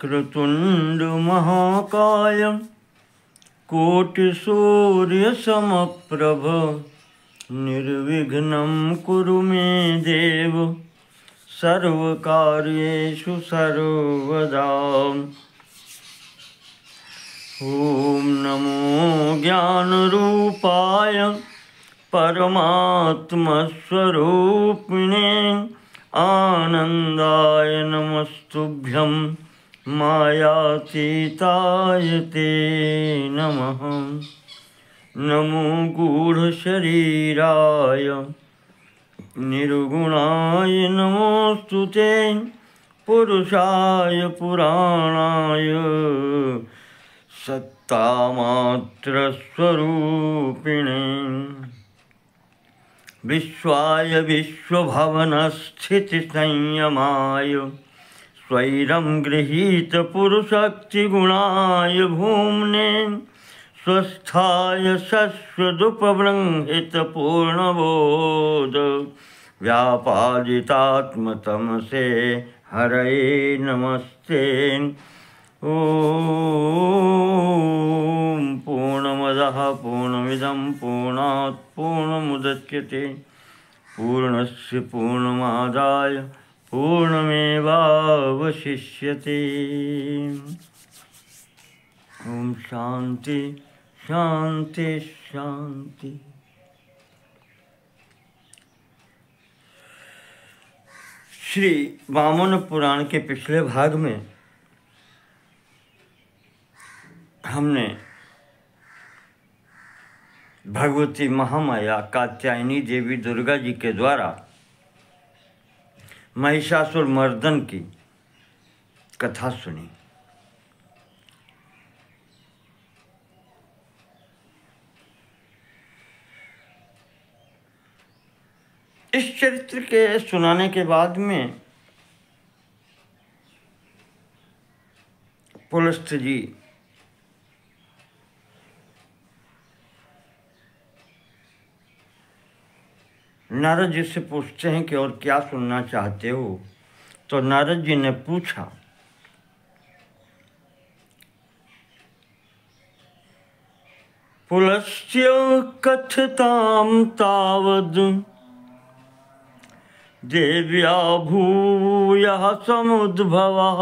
वक्रतुंड महाकाय कोटिसूर्यसमप्रभ निर्विघ्नं कुरु मे देव सर्वकार्येषु सर्वदा। ओम नमो ज्ञानरूपाय परमात्मस्वरूपिणे आनंदाय नमस्तुभ्यं मायातीताय ते नमः। नमो गूढ़शरीराय निर्गुणाय नमोस्तुते पुरुषाय पुराणाय सत्तामात्रस्वरूपिणे विश्वाय विश्वभवनस्थितिसंयमाय स्वैरं गृहीत पुरुषक्तिगुणाय भूम्ने स्वस्थाय शश्वदुपबृंहित पूर्णबोध व्यापादितात्मतमसे हरये नमस्ते। ओम पूर्णमदः पूर्णमिदं पूर्णात् पूर्णमुदच्यते पूर्णस्य पूर्णमादाय पूर्णमेवावशिष्यते। ओम शांति शांति शांति। श्री वामन पुराण के पिछले भाग में हमने भगवती महामाया कात्यायनी देवी दुर्गा जी के द्वारा महिषासुर मर्दन की कथा सुनी। इस चरित्र के सुनाने के बाद में पुलस्त्य जी नारद जी से पूछते हैं कि और क्या सुनना चाहते हो। तो नारद जी ने पूछा, पुलस्त्य कथतां तावद् देव्या भूयः समुद्भवः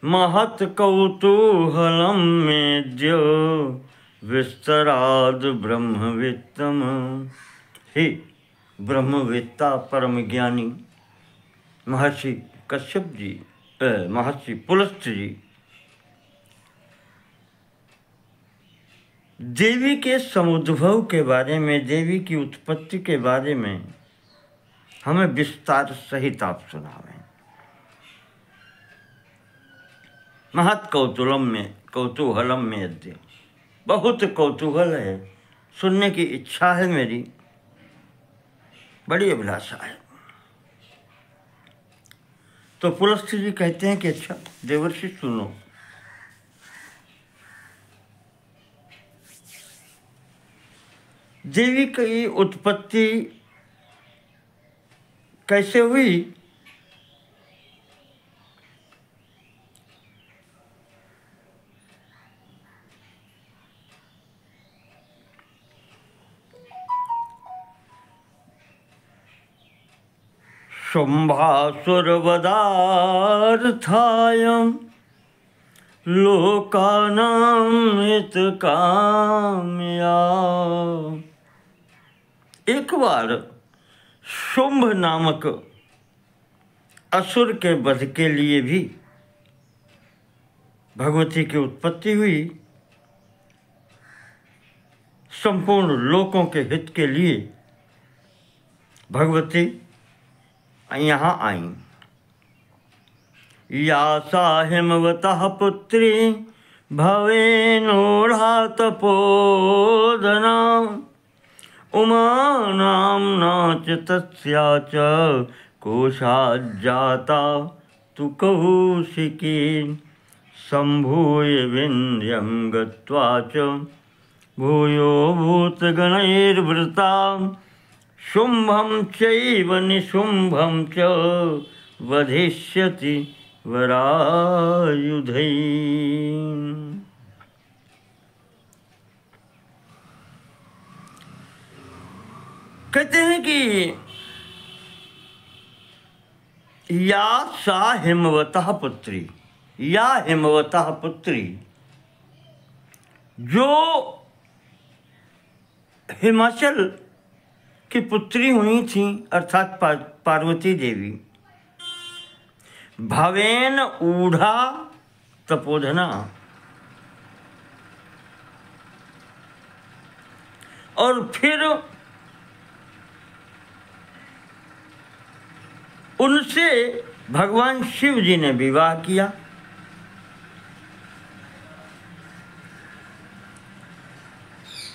महत् कौतूहलं मेद्य विस्तराद ब्रह्मवित्तम। हे ब्रह्मवित्ता परम ज्ञानी महर्षि कश्यप जी, महर्षि पुलस्त्य जी, देवी के समुद्भव के बारे में, देवी की उत्पत्ति के बारे में हमें विस्तार सहित आप सुनावें। महत् कौतूहलम में अद्य, बहुत कौतूहल है, सुनने की इच्छा है, मेरी बड़ी अभिलाषा है। तो पुलस्त्य जी कहते हैं कि अच्छा देवर्षि सुनो। देवी की उत्पत्ति कैसे हुई? शुंभासुरवधार्थाय लोकानां हितकाम्या। एक बार शुंभ नामक असुर के वध के लिए भी भगवती की उत्पत्ति हुई। संपूर्ण लोकों के हित के लिए भगवती यहाँ आई। या सा हिमवतः पुत्री भवेनोढ़ा तपोधना उमा नाम्ना च तस्या च कोशाज्जाता तु कौशिकी संभूय विन्ध्यं गत्वा च भूयो भूतगणैर्वृता शुंभं चैव निशुंभं च वधिष्यति वरायुधै। कहते हैं कि या सा हिमवतः पुत्री, या हिमवतः पुत्री, जो हिमाचल की पुत्री हुई थी अर्थात पार्वती देवी, भवेन ऊढ़ा तपोधना, और फिर उनसे भगवान शिव जी ने विवाह किया।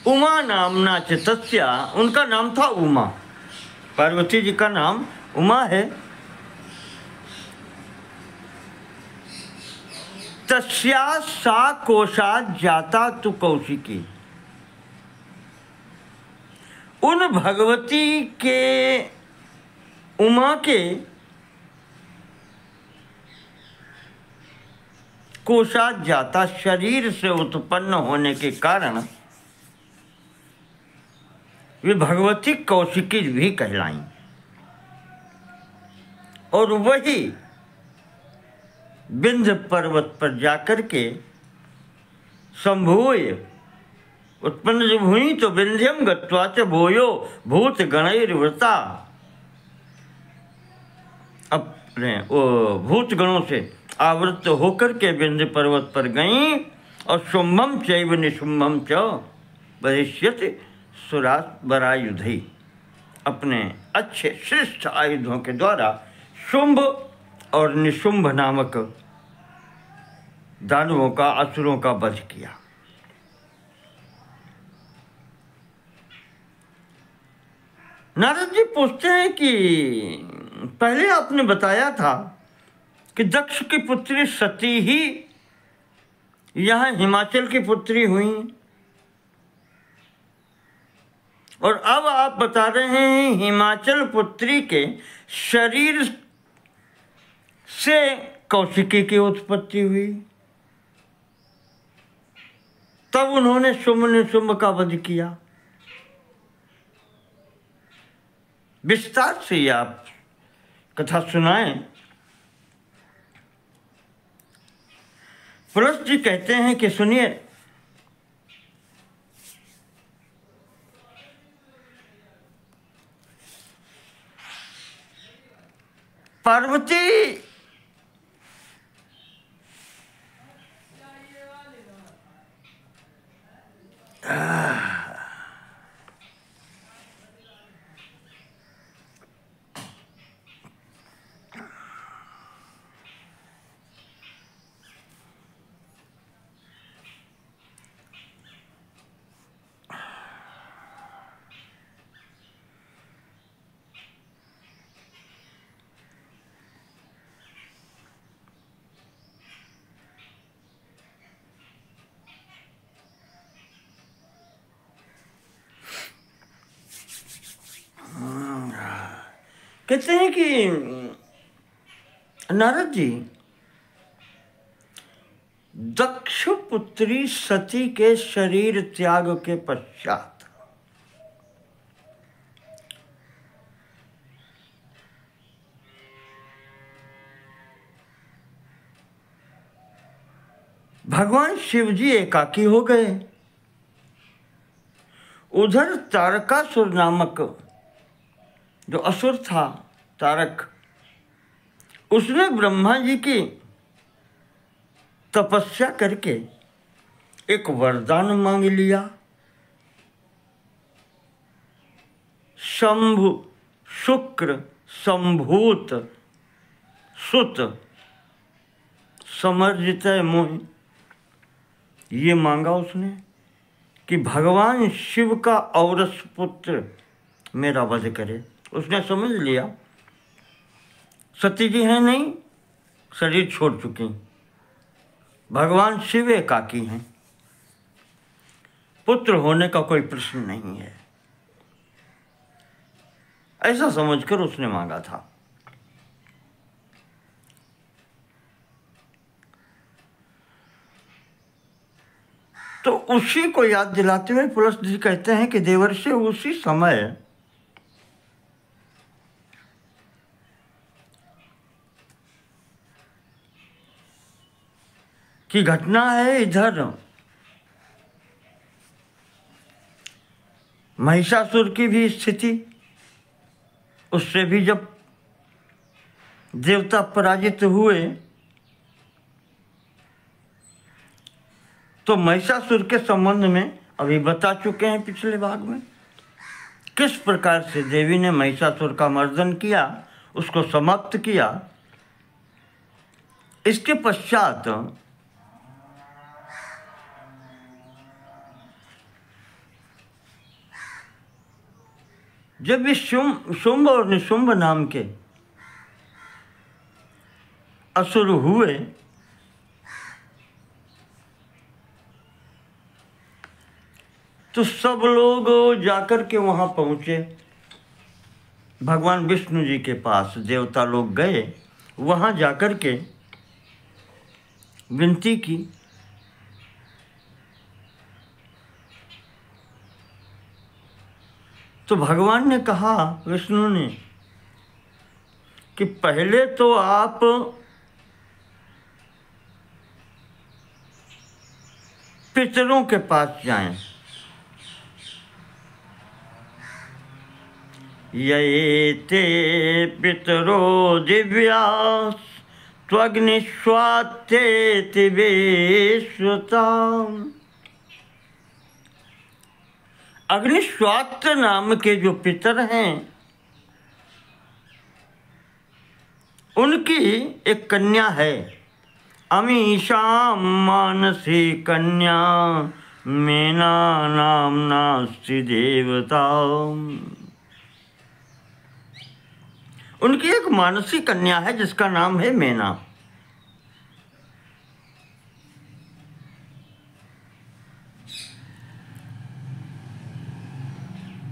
उमा नामना च तस्या, उनका नाम था उमा, पार्वती जी का नाम उमा है। तस्या सा कोशात जाता तु कौशिकी, उन भगवती के, उमा के कोशात जाता, शरीर से उत्पन्न होने के कारण वे भगवती कौशिकी भी कहलाईं। और वही विंध्य पर्वत पर जाकर के संभूय उत्पन्न जब हुई तो विंध्यम गत्वा च भूयो भूत गणैर्वृता, अपने वो भूत गणों से आवृत होकर के विंध्य पर्वत पर गईं। और शुंभम चैव निशुंभम च वधिष्यति सुरात वरायुधि, अपने अच्छे श्रेष्ठ आयुधों के द्वारा शुंभ और निशुंभ नामक दानवों का, असुरों का वध किया। नारद जी पूछते हैं कि पहले आपने बताया था कि दक्ष की पुत्री सती ही यहाँ हिमाचल की पुत्री हुई, और अब आप बता रहे हैं हिमाचल पुत्री के शरीर से कौशिकी की उत्पत्ति हुई, तब उन्होंने शुंभ निशुंभ का वध किया। विस्तार से आप कथा सुनाएं। पुलस जी कहते हैं कि सुनिए, पार्वती कहते हैं कि नारद जी दक्ष पुत्री सती के शरीर त्याग के पश्चात भगवान शिव जी एकाकी हो गए। उधर तारकासुर नामक जो असुर था, तारक, उसने ब्रह्मा जी की तपस्या करके एक वरदान मांग लिया। शंभु शुक्र संभूत सुत समर्जित मोहि, ये मांगा उसने कि भगवान शिव का औरस पुत्र मेरा वध करे। उसने समझ लिया सती जी हैं नहीं, शरीर छोड़ चुकी, भगवान शिव एकाकी हैं, पुत्र होने का कोई प्रश्न नहीं है। ऐसा समझकर उसने मांगा था। तो उसी को याद दिलाते हुए पुलस्त जी कहते हैं कि देवर्षि उसी समय की घटना है। इधर महिषासुर की भी स्थिति, उससे भी जब देवता पराजित हुए तो महिषासुर के संबंध में अभी बता चुके हैं पिछले भाग में, किस प्रकार से देवी ने महिषासुर का मर्दन किया, उसको समाप्त किया। इसके पश्चात जब इस शुंभ और निशुंभ नाम के असुर हुए तो सब लोग जाकर के वहां पहुंचे, भगवान विष्णु जी के पास देवता लोग गए, वहां जाकर के विनती की। तो भगवान ने कहा, विष्णु ने, कि पहले तो आप पितरों के पास जाएं। ये ते पितरो दिव्यास त्वग्निस्वात्ते तिवेश्वता। अग्निस्वात्र नाम के जो पितर हैं, उनकी एक कन्या है, अमीषा मानसी कन्या मेना नाम्नास्ति देवता। उनकी एक मानसी कन्या है जिसका नाम है मेना।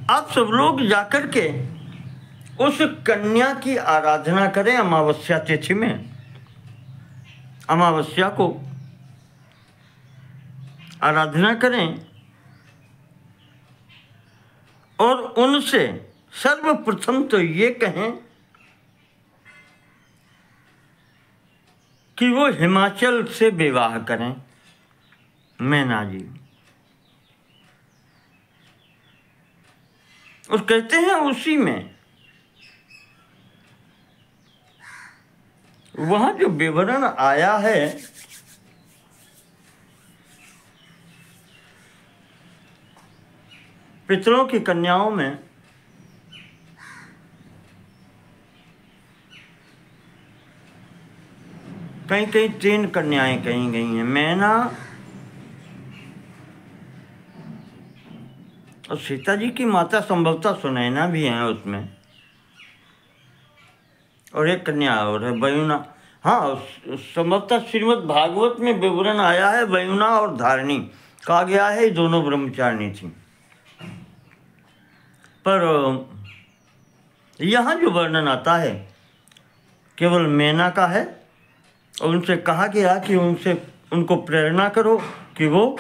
आप सब लोग जाकर के उस कन्या की आराधना करें अमावस्या तिथि में, अमावस्या को आराधना करें और उनसे सर्वप्रथम तो ये कहें कि वो हिमाचल से विवाह करें, मैना जी। और कहते हैं उसी में वहां जो विवरण आया है पितरों की कन्याओं में, कहीं कहीं 3 कन्याएं कही गई हैं, मैना और सीता जी की माता संभवतः सुनैना भी हैं उसमें, और एक कन्या और है वयुना। हाँ, संभवतः श्रीमद् भागवत में विवरण आया है, वयुना और धारिणी कहा गया है, दोनों ब्रह्मचारिणी थी। पर यहाँ जो वर्णन आता है केवल मैना का है, और उनसे कहा गया कि उनको प्रेरणा करो कि वो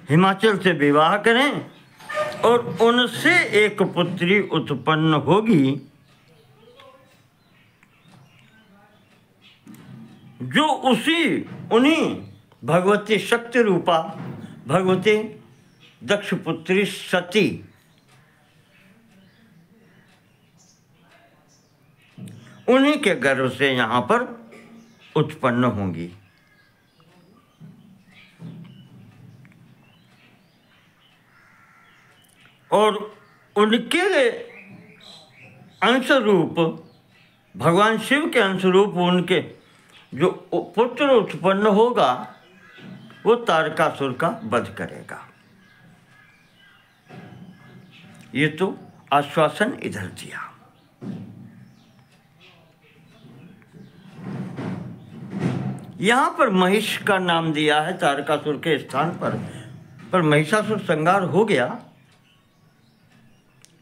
हिमाचल से विवाह करें और उनसे एक पुत्री उत्पन्न होगी जो उन्हीं भगवती शक्ति रूपा भगवती दक्ष पुत्री सती उन्हीं के गर्भ से यहाँ पर उत्पन्न होंगी। और उनके अंशरूप भगवान शिव के अंशरूप उनके जो पुत्र उत्पन्न होगा वो तारकासुर का वध करेगा। ये तो आश्वासन इधर दिया। यहाँ पर महिष का नाम दिया है तारकासुर के स्थान पर महिषासुर संहार हो गया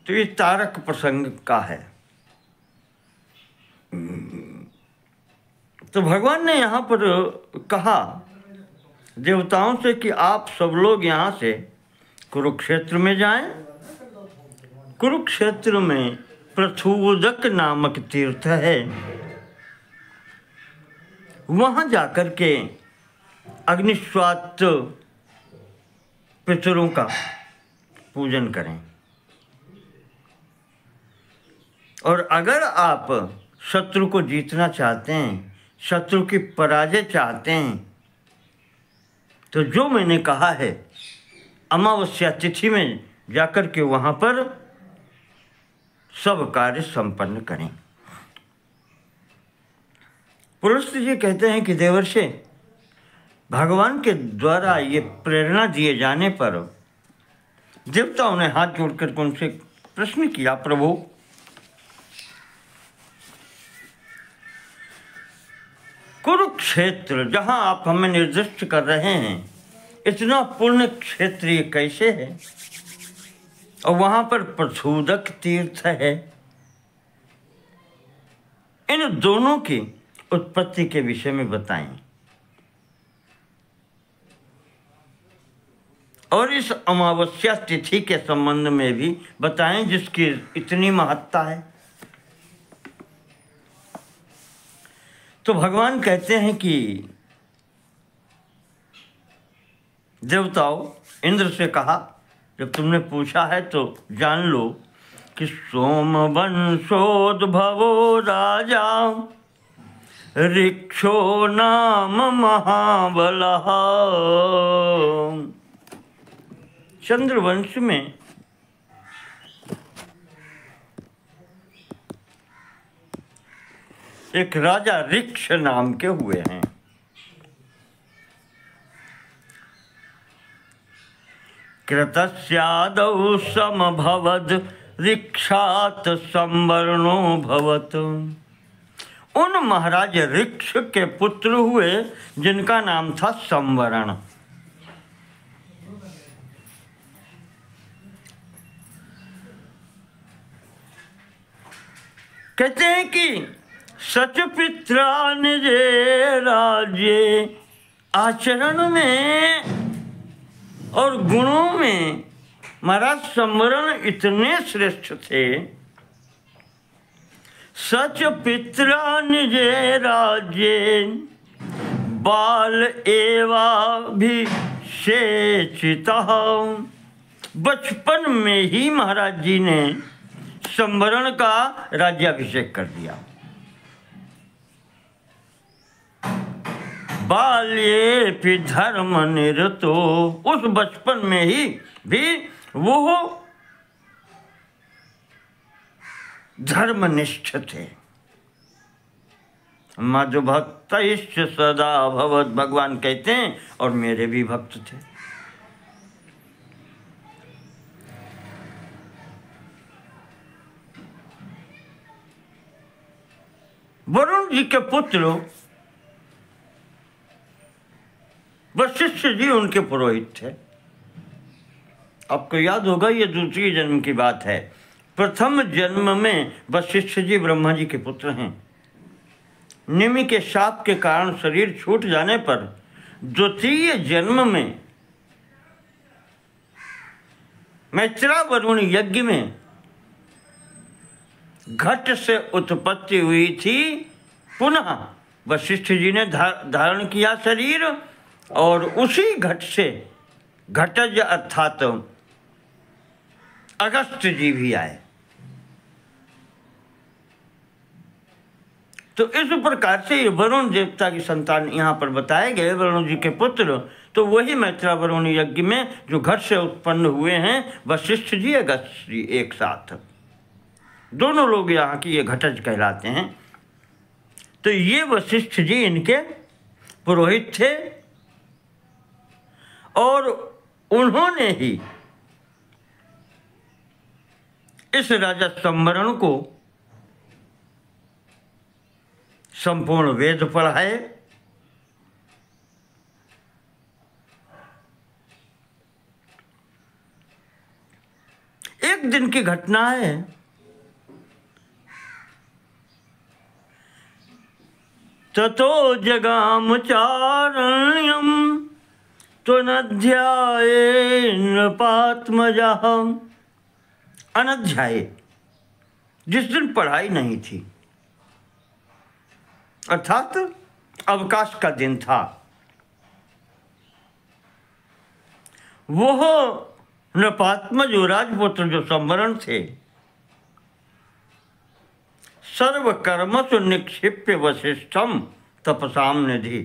तो ये तारक प्रसंग का है। तो भगवान ने यहाँ पर कहा देवताओं से कि आप सब लोग यहाँ से कुरुक्षेत्र में जाएं। कुरुक्षेत्र में प्रथुवदक नामक तीर्थ है, वहाँ जाकर के अग्निस्वात पितरों का पूजन करें। और अगर आप शत्रु को जीतना चाहते हैं, शत्रु की पराजय चाहते हैं, तो जो मैंने कहा है अमावस्या तिथि में जाकर के वहाँ पर सब कार्य संपन्न करें। पुलस्त्य जी कहते हैं कि देवर्षि, भगवान के द्वारा ये प्रेरणा दिए जाने पर देवताओं ने हाथ जोड़कर उनसे प्रश्न किया, प्रभु कुरुक्षेत्र जहां आप हमें निर्दिष्ट कर रहे हैं, इतना पुण्य क्षेत्र ये कैसे है? और वहां पर प्रथुवदक तीर्थ है। इन दोनों की उत्पत्ति के विषय में बताएं और इस अमावस्या तिथि के संबंध में भी बताएं जिसकी इतनी महत्ता है। तो भगवान कहते हैं कि देवताओं, इंद्र से कहा, जब तुमने पूछा है तो जान लो कि सोमवंशोद्भवो राजा ऋक्षो नाम महाबलः। चंद्रवंश में एक राजा ऋक्ष नाम के हुए हैं। कृतस्यादौ समभवद ऋक्षात् संवर्णो भवत। उन महाराज ऋक्ष के पुत्र हुए जिनका नाम था संवरण। कहते हैं कि सच पित्रा निजे राज्य, आचरण में और गुणों में महाराज संवरण इतने श्रेष्ठ थे। सच पित्रा निजे राज्य, बाल एवाभिषेचितः। बचपन में ही महाराज जी ने संवरण का राज्याभिषेक कर दिया। बाल्ये धर्म निरतो, उस बचपन में ही भी वो धर्मनिष्ठ थे। मद्भक्त इष्ट सदा भवत, भगवान कहते हैं, और मेरे भी भक्त थे। वरुण जी के पुत्र वशिष्ठ जी उनके पुरोहित थे। आपको याद होगा ये दूसरी जन्म की बात है। प्रथम जन्म में वशिष्ठ जी ब्रह्मा जी के पुत्र हैं। निमि के शाप के कारण शरीर छूट जाने पर द्वितीय जन्म में मैत्रा वरुण यज्ञ में घट से उत्पत्ति हुई थी। पुनः वशिष्ठ जी ने धारण किया शरीर, और उसी घट से घटज अर्थात अगस्त जी भी आए। तो इस प्रकार से ये वरुण देवता की संतान यहाँ पर बताए गए, वरुण जी के पुत्र। तो वही मैत्रा वरुण यज्ञ में जो घट से उत्पन्न हुए हैं, वशिष्ठ जी अगस्त जी एक साथ, दोनों लोग यहाँ की ये घटज कहलाते हैं। तो ये वशिष्ठ जी इनके पुरोहित थे, और उन्होंने ही इस राजा संवरण को संपूर्ण वेद पढ़ाए। एक दिन की घटना है। ततो जगाम चारण्यम त्वनध्याये नृपात्मजः। अनध्याये, जिस दिन पढ़ाई नहीं थी, अर्थात अवकाश का दिन था, वह नृपात्मज राजपुत्र जो संवरण थे, सर्वकर्मसु निक्षिप्य वशिष्ठम तपसाम निधि,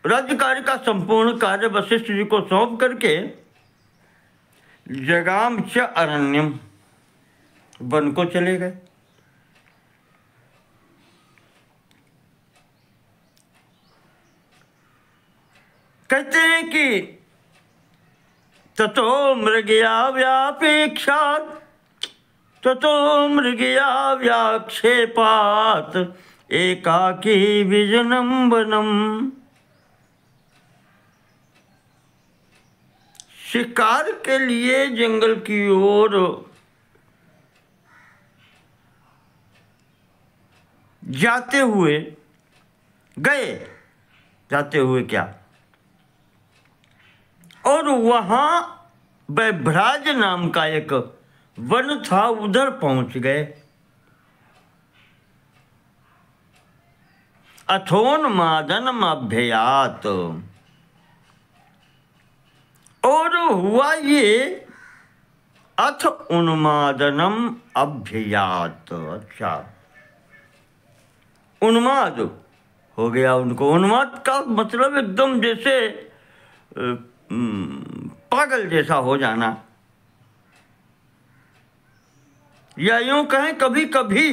राज्य कार्य का संपूर्ण कार्य वशिष्ठ जी को सौंप करके जगाम च अरण्यम, वन को चले गए। कहते हैं कि ततो मृगया व्यापेक्षात्, ततो मृगया व्याक्षेपात् एकाकी विजनम वनम। शिकार के लिए जंगल की ओर जाते हुए गए, जाते हुए क्या, और वहां बैभ्राज नाम का एक वन था, उधर पहुंच गए। अथोन्मादनम अभ्ययात, और हुआ ये अथ उन्मादनम अभ्ययात। अच्छा, उन्माद हो गया उनको। उन्माद का मतलब एकदम जैसे पागल जैसा हो जाना, या यूं कहें कभी कभी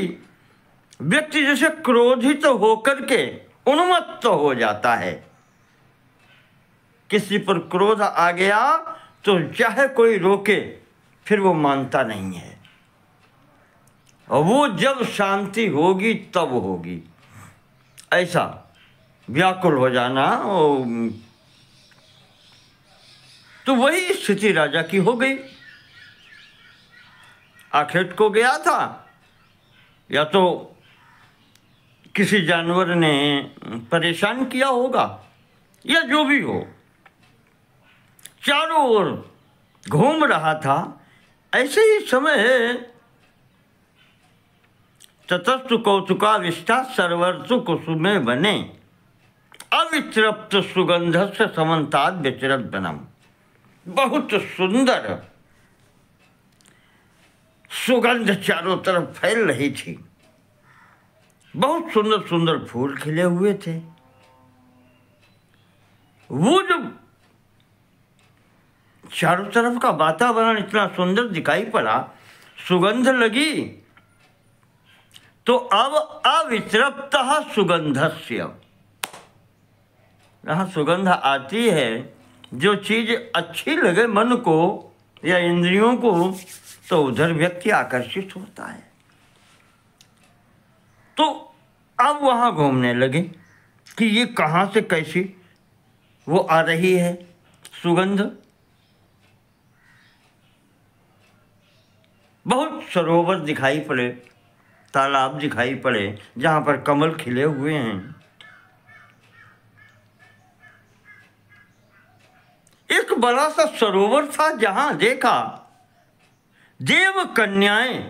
व्यक्ति जैसे क्रोधित होकर के उन्मत्त हो जाता है। किसी पर क्रोध आ गया तो चाहे कोई रोके फिर वो मानता नहीं है, और वो जब शांति होगी तब होगी, ऐसा व्याकुल हो जाना। तो वही स्थिति राजा की हो गई। आखिर को गया था, या तो किसी जानवर ने परेशान किया होगा, या जो भी हो, चारों ओर घूम रहा था। ऐसे ही समय ततस्तु कौतुकाविष्टा सर्वर्तु कुसुमे बने, अवितृप्त सुगंधस्य समन्तात् विचरत वनम। बहुत सुंदर सुगंध चारों तरफ फैल रही थी, बहुत सुंदर सुंदर फूल खिले हुए थे। वो जो चारों तरफ का वातावरण इतना सुंदर दिखाई पड़ा, सुगंध लगी, तो अब अवितृप्तः सुगंधस्य, यहाँ सुगंध आती है, जो चीज अच्छी लगे मन को या इंद्रियों को, तो उधर व्यक्ति आकर्षित होता है। तो अब वहां घूमने लगे कि ये कहां से कैसी वो आ रही है सुगंध। बहुत सरोवर दिखाई पड़े, तालाब दिखाई पड़े, जहां पर कमल खिले हुए हैं। एक बड़ा सा सरोवर था, जहां देखा देव कन्याएं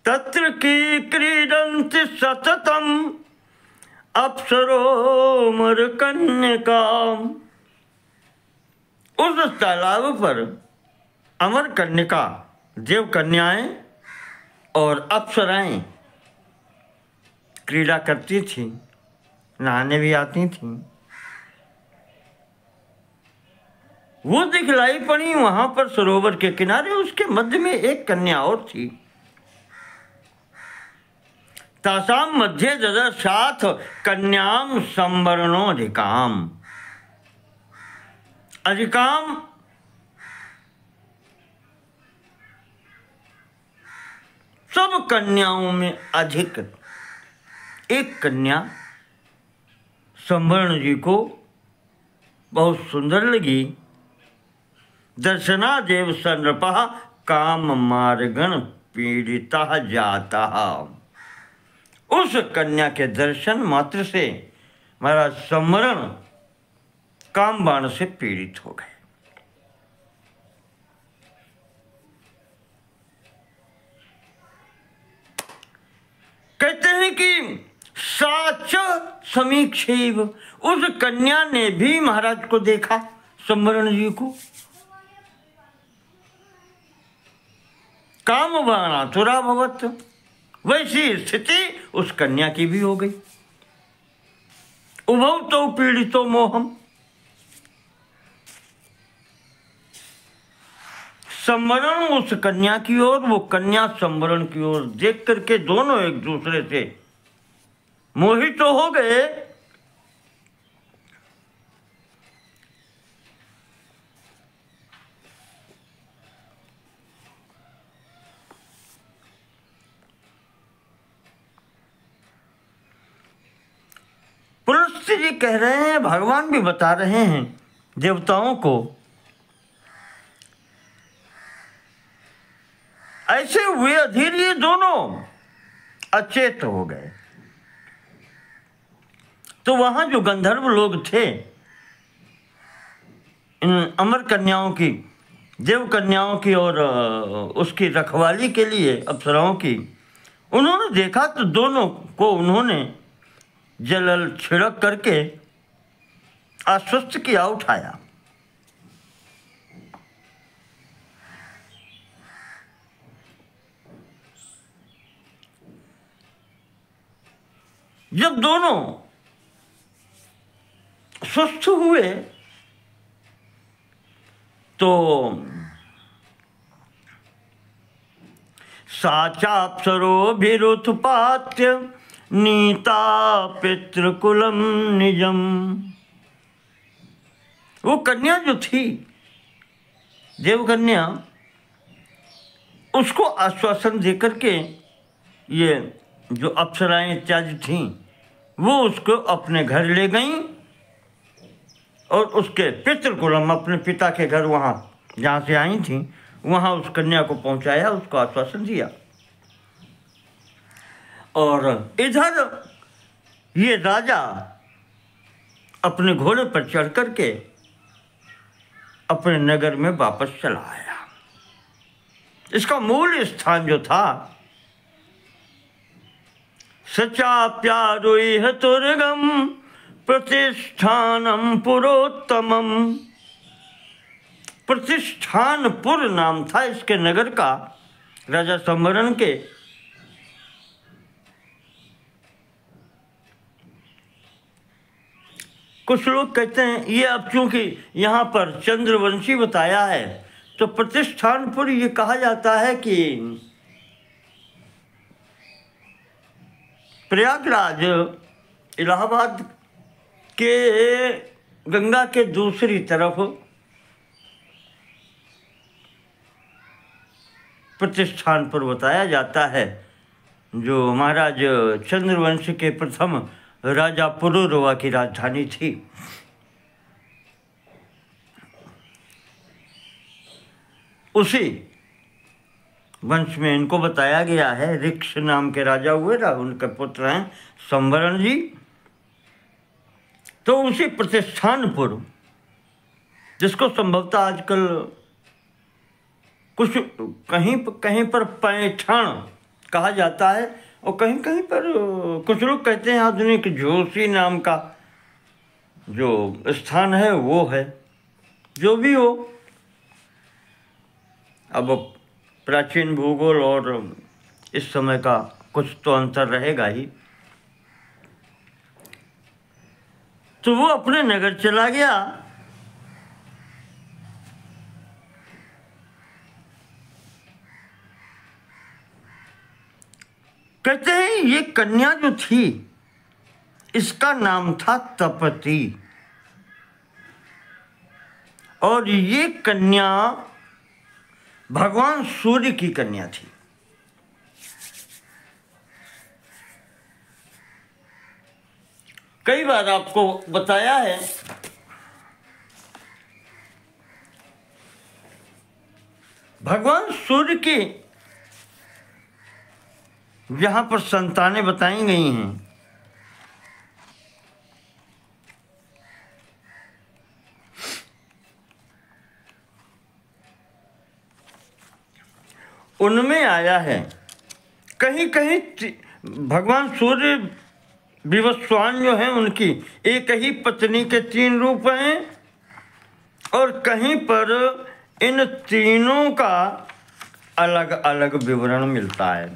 तत्र की क्रीडन्ति सततम अप्सरोमर कन्यका। उस तालाब पर अमर कन्यका, देव कन्याएं और अप्सराएं क्रीड़ा करती थी, नहाने भी आती थीं। वो दिखलाई पड़ी वहां पर सरोवर के किनारे। उसके मध्य में एक कन्या और थी। तासाम मध्य ददर्शाथ कन्याम संवरणोधिकाम। अधिकाम सब कन्याओं में अधिक एक कन्या संवरण जी को बहुत सुंदर लगी। दर्शनादेव स नृपः काम मार्गण पीड़िता जाता। उस कन्या के दर्शन मात्र से महाराज सम्वरण काम बाण से पीड़ित हो गए। कहते हैं कि साच समीक्षेव, उस कन्या ने भी महाराज को देखा, सम्वरण जी को। काम बाणातुरा भवत, वैसी स्थिति उस कन्या की भी हो गई। उभौ तो पीड़ितो मोहम, सम्वरण उस कन्या की ओर, वो कन्या सम्वरण की ओर देख करके दोनों एक दूसरे से मोहित तो हो गए। पुलस्त्य जी कह रहे हैं, भगवान भी बता रहे हैं देवताओं को, ऐसे हुए अधीर ये दोनों अचेत हो गए। तो वहां जो गंधर्व लोग थे, इन अमर कन्याओं की, देव कन्याओं की और उसकी रखवाली के लिए अप्सराओं की, उन्होंने देखा तो दोनों को उन्होंने जल छिड़क करके आश्वस्त किया, उठाया। जब दोनों स्वस्थ हुए तो साचाप्सरोभिरुत्पात्य नीता पितृकुलम निजम। वो कन्या जो थी, देवकन्या, उसको आश्वासन देकर के ये जो अप्सराएं इत्यादि थीं, वो उसको अपने घर ले गईं और उसके पितृकुलम, अपने पिता के घर, वहाँ जहाँ से आई थीं, वहाँ उस कन्या को पहुँचाया, उसको आश्वासन दिया। और इधर ये राजा अपने घोड़े पर चढ़ करके अपने नगर में वापस चला आया। इसका मूल स्थान जो था, सचाप्यारुह तुर्गम प्रतिष्ठानम पुरोत्तमम। प्रतिष्ठानपुर नाम था इसके नगर का, राजा सम्वरण के। कुछ लोग कहते हैं ये, अब चूंकि यहाँ पर चंद्रवंशी बताया है, तो प्रतिष्ठानपुर ये कहा जाता है कि प्रयागराज, इलाहाबाद के गंगा के दूसरी तरफ प्रतिष्ठानपुर बताया जाता है, जो महाराज चंद्रवंश के प्रथम राजा पुरुरवा की राजधानी थी। उसी वंश में इनको बताया गया है। ऋक्ष नाम के राजा हुए ना, उनके पुत्र हैं सम्वरण जी। तो उसी प्रतिष्ठानपुर, जिसको संभवतः आजकल कुछ कहीं पर पैठान कहा जाता है, और कहीं कहीं पर कुछ लोग कहते हैं आधुनिक जोशी नाम का जो स्थान है वो है। जो भी हो, अब प्राचीन भूगोल और इस समय का कुछ तो अंतर रहेगा ही। तो वो अपने नगर चला गया। कहते हैं ये कन्या जो थी, इसका नाम था तपती, और ये कन्या भगवान सूर्य की कन्या थी। कई बार आपको बताया है भगवान सूर्य की जहां पर संतानें बताई गई हैं, उनमें आया है कहीं कहीं भगवान सूर्य विवस्वान जो हैं उनकी एक ही पत्नी के 3 रूप हैं, और कहीं पर इन तीनों का अलग अलग विवरण मिलता है।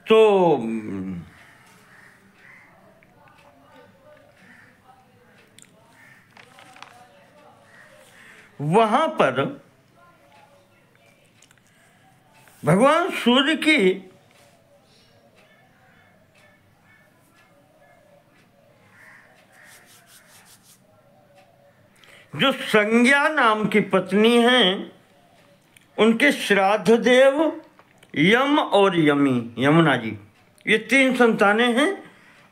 तो वहां पर भगवान सूर्य की जो संज्ञा नाम की पत्नी हैं, उनके श्राद्ध देव यम और यमी, यमुना जी, ये 3 संतानें हैं।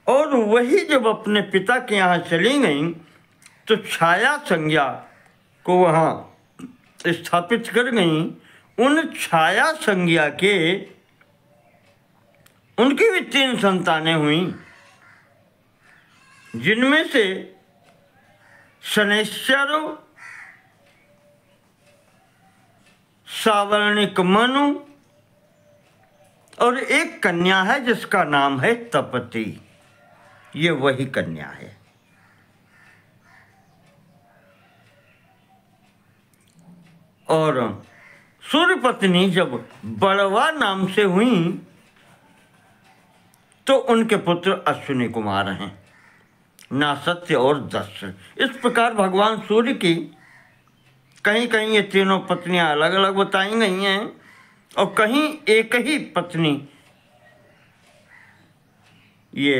और वही जब अपने पिता के यहाँ चली गईं तो छाया संज्ञा को वहाँ स्थापित कर गईं। उन छाया संज्ञा के उनकी भी 3 संतानें हुईं, जिनमें से शनैश्चर, सावर्णिक मनु और एक कन्या है जिसका नाम है तपती। ये वही कन्या है। और सूर्य पत्नी जब बड़वा नाम से हुई तो उनके पुत्र अश्विनी कुमार हैं, नासत्य और दक्ष। इस प्रकार भगवान सूर्य की कहीं कहीं ये तीनों पत्नियां अलग अलग बताई गई हैं, और कहीं एक ही पत्नी ये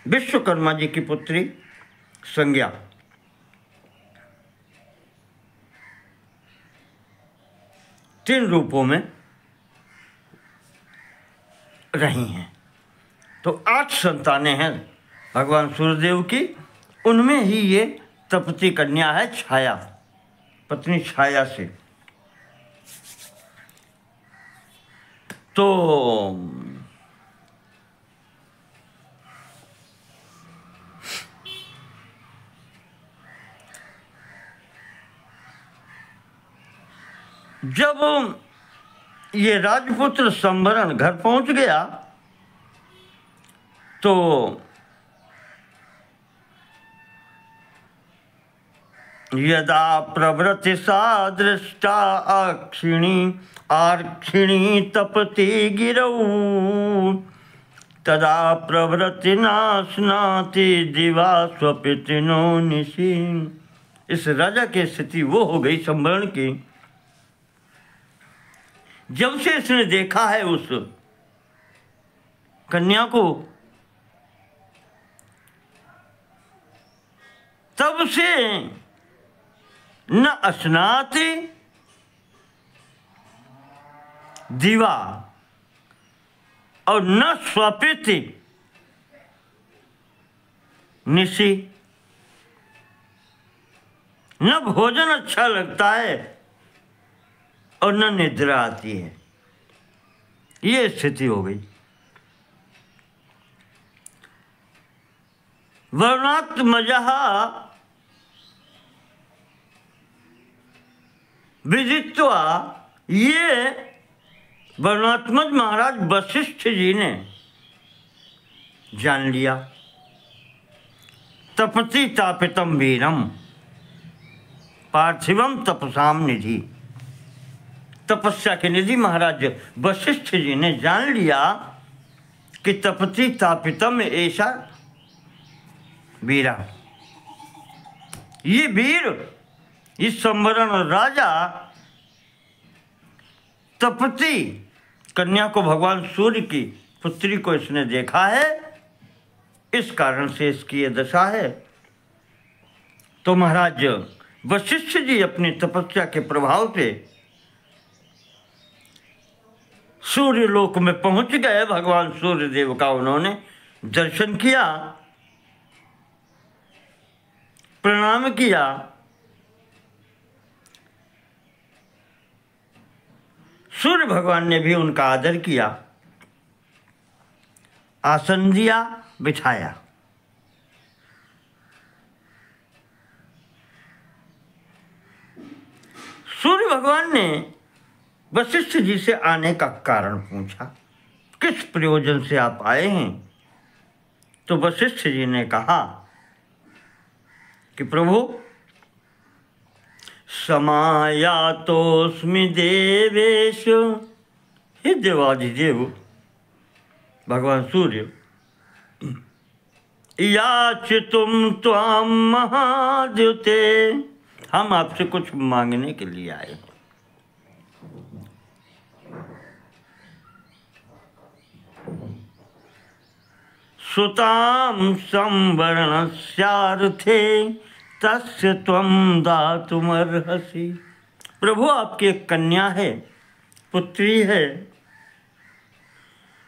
विश्वकर्मा जी की पुत्री संज्ञा तीन रूपों में रही हैं। तो 8 संतानें हैं भगवान सूर्यदेव की। उनमें ही ये तपती कन्या है, छाया, पत्नी छाया से। तो जब ये राजपुत्र संभरण घर पहुंच गया तो यदा प्रवृत्ति सा दृष्टा आर्क्षिणी तपति गिरौ तदा प्रवृत्ति नाशनाति दिवा स्वपितिनो निशि। इस राजा की स्थिति वो हो गई संभरण की, जब से इसने देखा है उस कन्या को, तब से न अस्नाति दिवा और न स्वपिति निशि। न भोजन अच्छा लगता है और न निद्रा आती है। ये स्थिति हो गई। वर्णात्मजः विदित्वा, ये वर्णात्मज महाराज वशिष्ठ जी ने जान लिया। तपति तापितम वीरम पार्थिवम तपसाम निधि। तपस्या के निधि महाराज वशिष्ठ जी ने जान लिया कि तपति तापितम ऐसा वीरा, ये वीर, इस संवरण राजा तपती कन्या को, भगवान सूर्य की पुत्री को इसने देखा है, इस कारण से इसकी ये दशा है। तो महाराज वशिष्ठ जी अपनी तपस्या के प्रभाव से सूर्य लोक में पहुंच गए। भगवान सूर्य देव का उन्होंने दर्शन किया, प्रणाम किया। सूर्य भगवान ने भी उनका आदर किया, आसन दिया, बिठाया। सूर्य भगवान ने वशिष्ठ जी से आने का कारण पूछा, किस प्रयोजन से आप आए हैं? तो वशिष्ठ जी ने कहा कि प्रभु, समायातोस्मि देवेश, हे देवाधिदेव भगवान सूर्य, याचितुम त्वाम महाद्युते, हम आपसे कुछ मांगने के लिए आए हैं। सुताम संवरणस्यार्थे तस्य त्वं दातुमर्हसि। प्रभु, आपकी एक कन्या है, पुत्री है।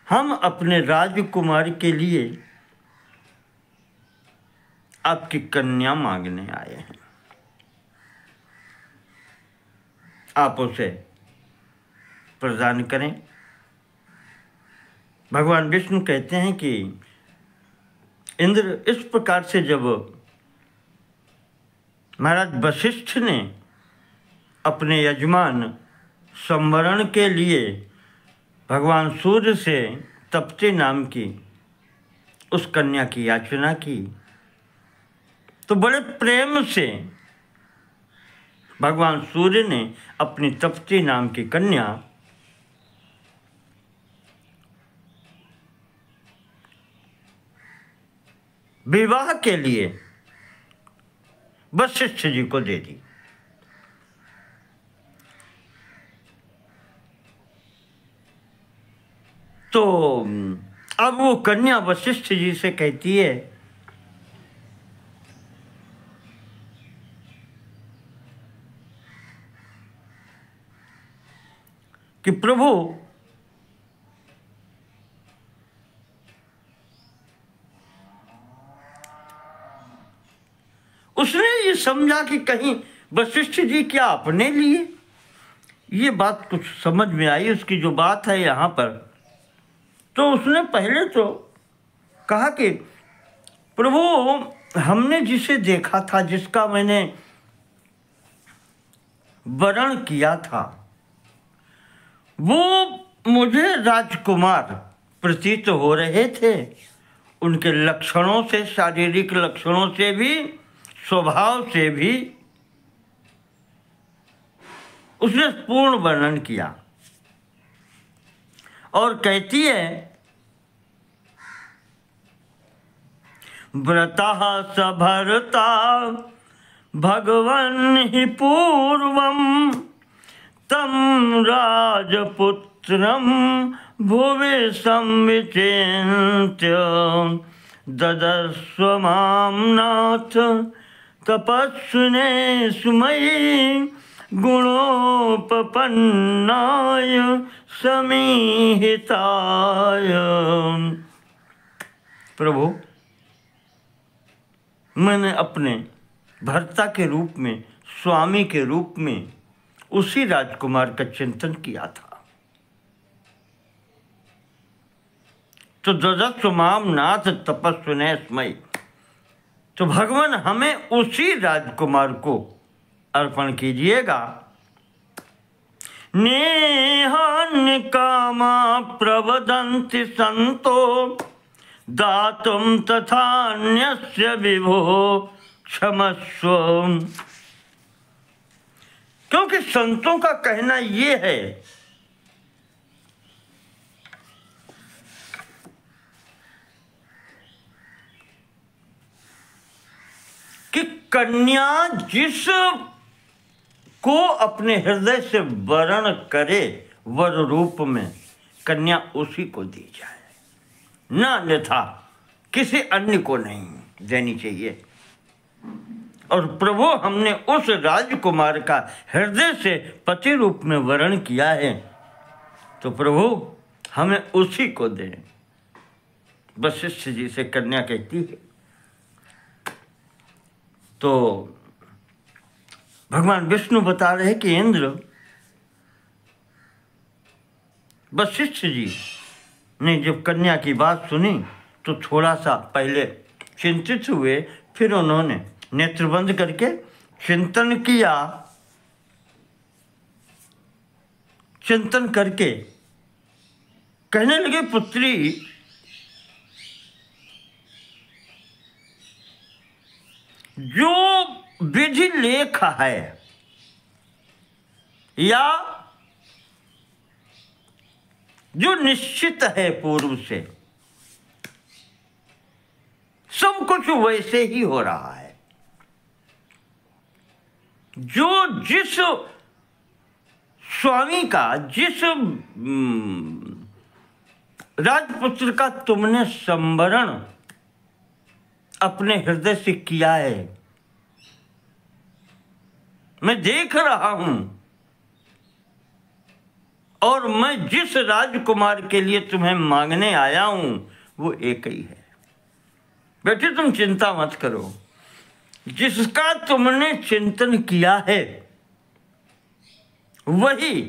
हम अपने राजकुमार के लिए आपकी कन्या मांगने आए हैं। आप उसे प्रदान करें। भगवान विष्णु कहते हैं कि इंद्र, इस प्रकार से जब महाराज वशिष्ठ ने अपने यजमान संवरण के लिए भगवान सूर्य से तप्ती नाम की उस कन्या की याचना की, तो बड़े प्रेम से भगवान सूर्य ने अपनी तप्ती नाम की कन्या विवाह के लिए वशिष्ठ जी को दे दी। तो अब वो कन्या वशिष्ठ जी से कहती है कि प्रभु, उसने ये समझा कि कहीं वशिष्ठ जी क्या अपने लिए, ये बात कुछ समझ में आई उसकी जो बात है यहाँ पर। तो उसने पहले तो कहा कि प्रभु, हमने जिसे देखा था, जिसका मैंने वरण किया था, वो मुझे राजकुमार प्रतीत हो रहे थे। उनके लक्षणों से, शारीरिक लक्षणों से भी, स्वभाव से भी उसने पूर्ण वर्णन किया। और कहती है, व्रतः स भर्ता भगवन् हि पूर्वम् तम राजपुत्रम भुवि संविचिन्त्य ददस्व मां नाथ तपस्विने सुमयि गुणोपपन्नाय समीहिताय। प्रभु, मैंने अपने भर्ता के रूप में, स्वामी के रूप में उसी राजकुमार का चिंतन किया था। तो ददस्व मां नाथ तपस्विने स्मयि, तो भगवान हमें उसी राजकुमार को अर्पण कीजिएगा। नेहान्य कामा प्रवदन्ति संतो दातुम तथान्यस्य विभो क्षमस्व। क्योंकि संतों का कहना ये है कि कन्या जिस को अपने हृदय से वरण करे वर रूप में, कन्या उसी को दी जाए, न अन्यथा किसी अन्य को नहीं देनी चाहिए। और प्रभु, हमने उस राजकुमार का हृदय से पति रूप में वरण किया है, तो प्रभु हमें उसी को दें। वशिष्ठ जी से कन्या कहती है। तो भगवान विष्णु बता रहे कि इंद्र, वशिष्ठ जी ने जब कन्या की बात सुनी तो थोड़ा सा पहले चिंतित हुए, फिर उन्होंने नेत्र बंद करके चिंतन किया। चिंतन करके कहने लगे, पुत्री जो विधि लेख है या जो निश्चित है पूर्व से, सब कुछ वैसे ही हो रहा है। जो जिस स्वामी का, जिस राजपुत्र का तुमने संवरण अपने हृदय से किया है, मैं देख रहा हूं, और मैं जिस राजकुमार के लिए तुम्हें मांगने आया हूं वो एक ही है। बेटे तुम चिंता मत करो, जिसका तुमने चिंतन किया है वही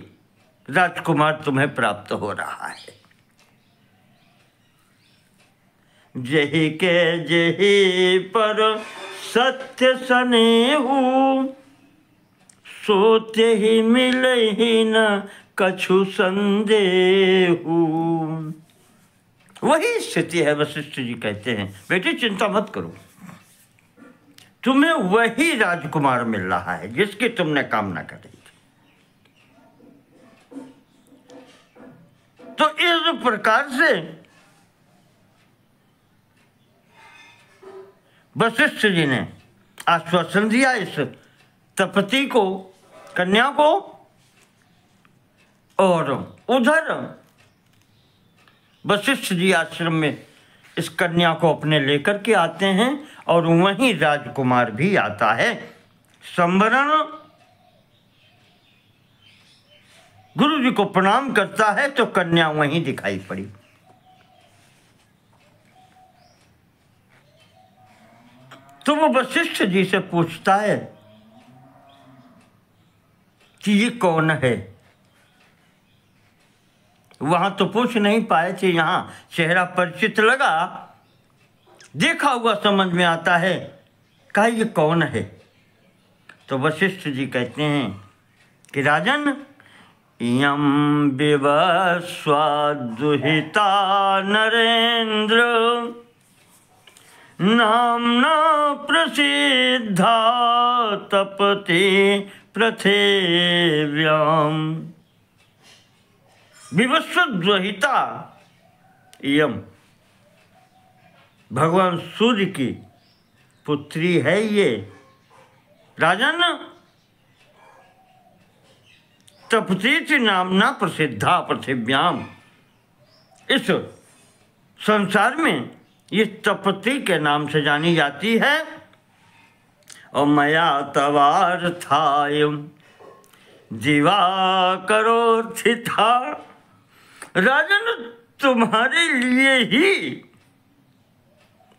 राजकुमार तुम्हें प्राप्त हो रहा है। जही के जही पर सत्य सनेहु, सोते ही मिले ही न कछु संदेहु। वही स्थिति है। वशिष्ठ जी कहते हैं, बेटी चिंता मत करो, तुम्हें वही राजकुमार मिल रहा है जिसकी तुमने कामना कर रही थी। तो इस प्रकार से वशिष्ठ जी ने आश्वासन दिया इस तपति को, कन्या को, और उधर वशिष्ठ जी आश्रम में इस कन्या को अपने लेकर के आते हैं, और वहीं राजकुमार भी आता है। संवरण गुरु जी को प्रणाम करता है तो कन्या वहीं दिखाई पड़ी। तो वो वशिष्ठ जी से पूछता है कि ये कौन है। वहां तो पूछ नहीं पाए थे, यहां चेहरा परिचित लगा, देखा हुआ समझ में आता है, कहा ये कौन है। तो वशिष्ठ जी कहते हैं कि राजन, यम विवस्वा दुहिता नरेंद्र, नामना प्रसिद्धा तपति पृथिव्याम। विवस्वद्वहिता यम, भगवान सूर्य की पुत्री है ये। राजन, तपती नामना प्रसिद्धा पृथिव्याम, इस संसार में ये तपती के नाम से जानी जाती है। और मया तवार्थाय दिवाकरोत्थिता, राजन तुम्हारे लिए ही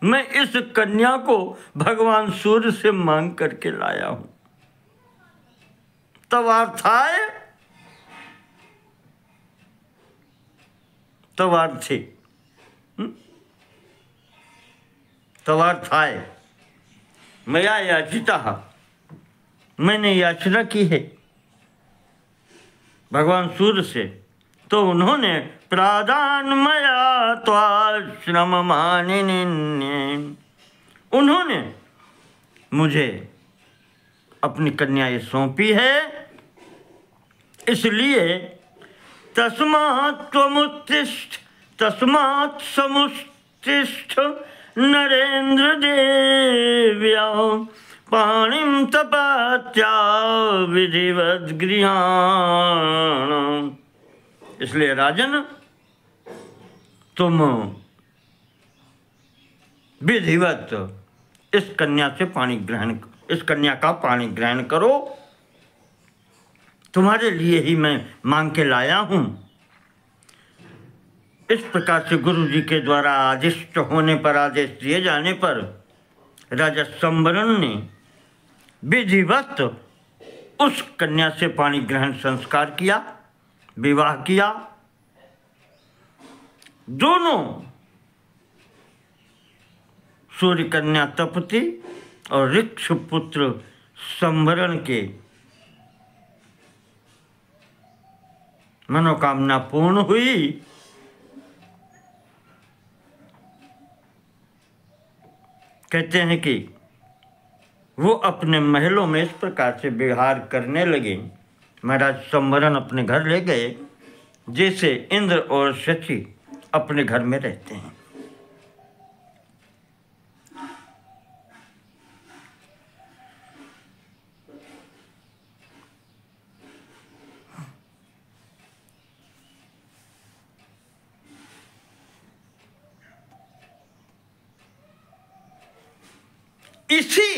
मैं इस कन्या को भगवान सूर्य से मांग करके लाया हूं। तवार्थाय, तवार्थी, तवार्थाय, मया याचिता, मैंने याचना की है भगवान सूर्य से, तो उन्होंने प्रादान मया त्वाश्रम मानिन्ये, उन्होंने मुझे अपनी कन्या ये सौंपी है। इसलिए तस्मात् त्वमुत्तिष्ठ, तस्मात् समुत्तिष्ठ नरेंद्र देव्या, पाणिम तपात्या विधिवत गृहाण। इसलिए राजन, तुम विधिवत इस कन्या से पानी ग्रहण, इस कन्या का पानी ग्रहण करो। तुम्हारे लिए ही मैं मांग के लाया हूं। इस प्रकार से गुरु जी के द्वारा आदिष्ट होने पर, आदेश दिए जाने पर राजा संबरण ने विधिवत उस कन्या से पाणी ग्रहण संस्कार किया, विवाह किया। दोनों सूर्य कन्या तपती और ऋक्ष पुत्र संबरण के मनोकामना पूर्ण हुई। कहते हैं कि वो अपने महलों में इस प्रकार से व्यवहार करने लगे। महाराज संबरण अपने घर ले गए, जैसे इंद्र और शची अपने घर में रहते हैं। इसी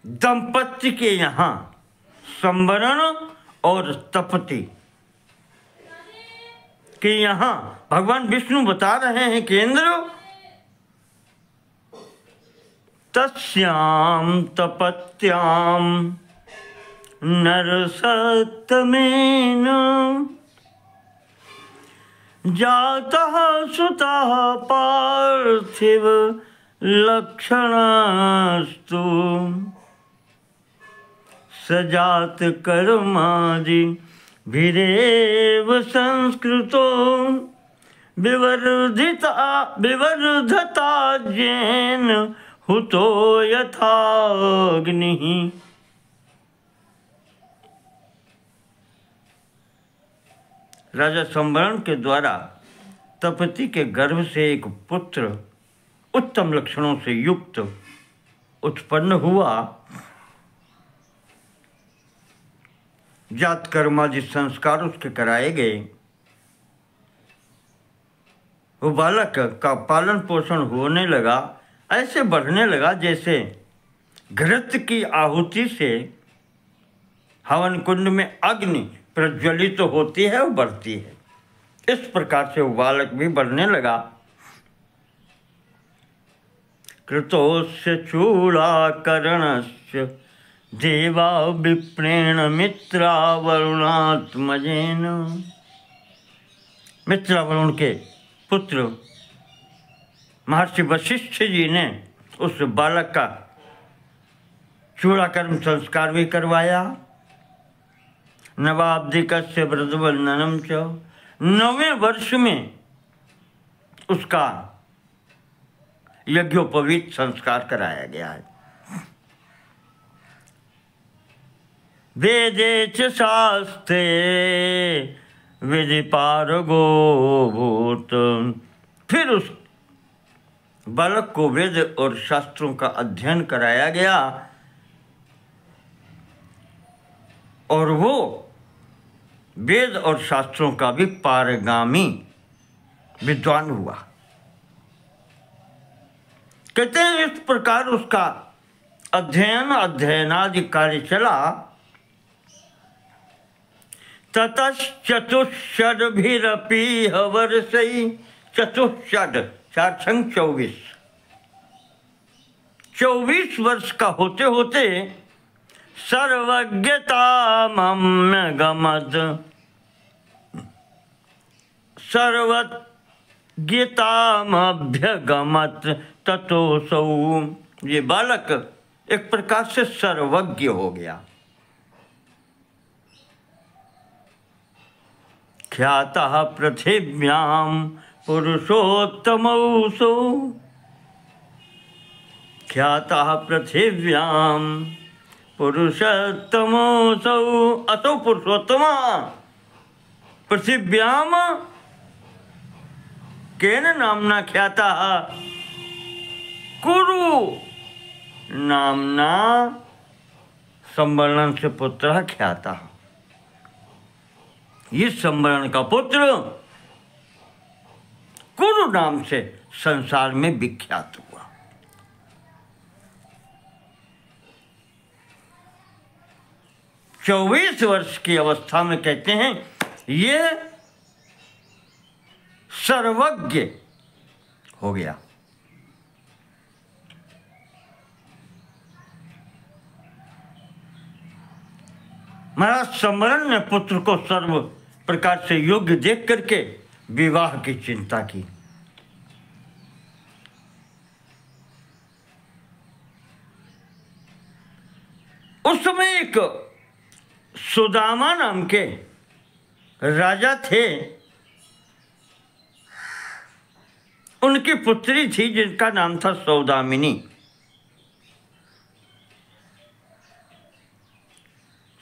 दंपति के यहाँ संबरण और तपती के यहाँ भगवान विष्णु बता रहे हैं कि इंद्र तस्याम तपत्याम नरसत्तमेन जातः सुतः पार्थिव लक्षणास्तु सजात कर्मादि भिरेव संस्कृतो विवर्धता जेन हुतो यथाग्निः। राजा संबरण के द्वारा तपति के गर्भ से एक पुत्र उत्तम लक्षणों से युक्त उत्पन्न हुआ। जात कर्मादि संस्कार उसके कराए गए। वो बालक का पालन पोषण होने लगा, ऐसे बढ़ने लगा जैसे घृत की आहुति से हवन कुंड में अग्नि प्रज्वलित तो होती है और बढ़ती है। इस प्रकार से वो बालक भी बढ़ने लगा। कृतोस्य चूड़ाकरणस्य देवा विप्रेण मित्रा वरुणात्मजेन। मित्रा वरुण के पुत्र महर्षि वशिष्ठ जी ने उस बालक का चूड़ाकर्म संस्कार भी करवाया। नवाब्दिकस्य व्रतवंदनम च, 9वें वर्ष में उसका यज्ञोपवीत संस्कार कराया गया है। वेदे च शास्त्रे विधि पारगो भूत। फिर उस बालक को वेद और शास्त्रों का अध्ययन कराया गया और वो वेद और शास्त्रों का भी पारगामी विद्वान हुआ। कहते हैं इस प्रकार उसका अध्ययनादि कार्य चला। ततश्चतुष्षड्भिरपि वर्षै, चतुष्षड 4×24, 24 वर्ष का होते होते सर्वज्ञतामम्यगमत्, सर्वज्ञतामभ्यगमत् ततोऽसौ। ये बालक एक प्रकार से सर्वज्ञ हो गया। ख्यातः पृथिव्यां पुरुषोत्तमौसौ, ख्यातः पृथिव्यां पुरुषोत्तमौसौ, असौ पुरुषोत्तमा पृथिव्याम केन नामना ख्यातः, कुरु नामना संवरण से पुत्र ख्यातः। इस संवरण का पुत्र कुरु नाम से संसार में विख्यात हुआ। चौबीस वर्ष की अवस्था में कहते हैं ये सर्वज्ञ हो गया। महाराज सम्वरण ने पुत्र को सर्व प्रकार से योग्य देख करके विवाह की चिंता की। उस समय एक सुदामा नाम के राजा थे। उनकी पुत्री थी जिनका नाम था सौदामिनी।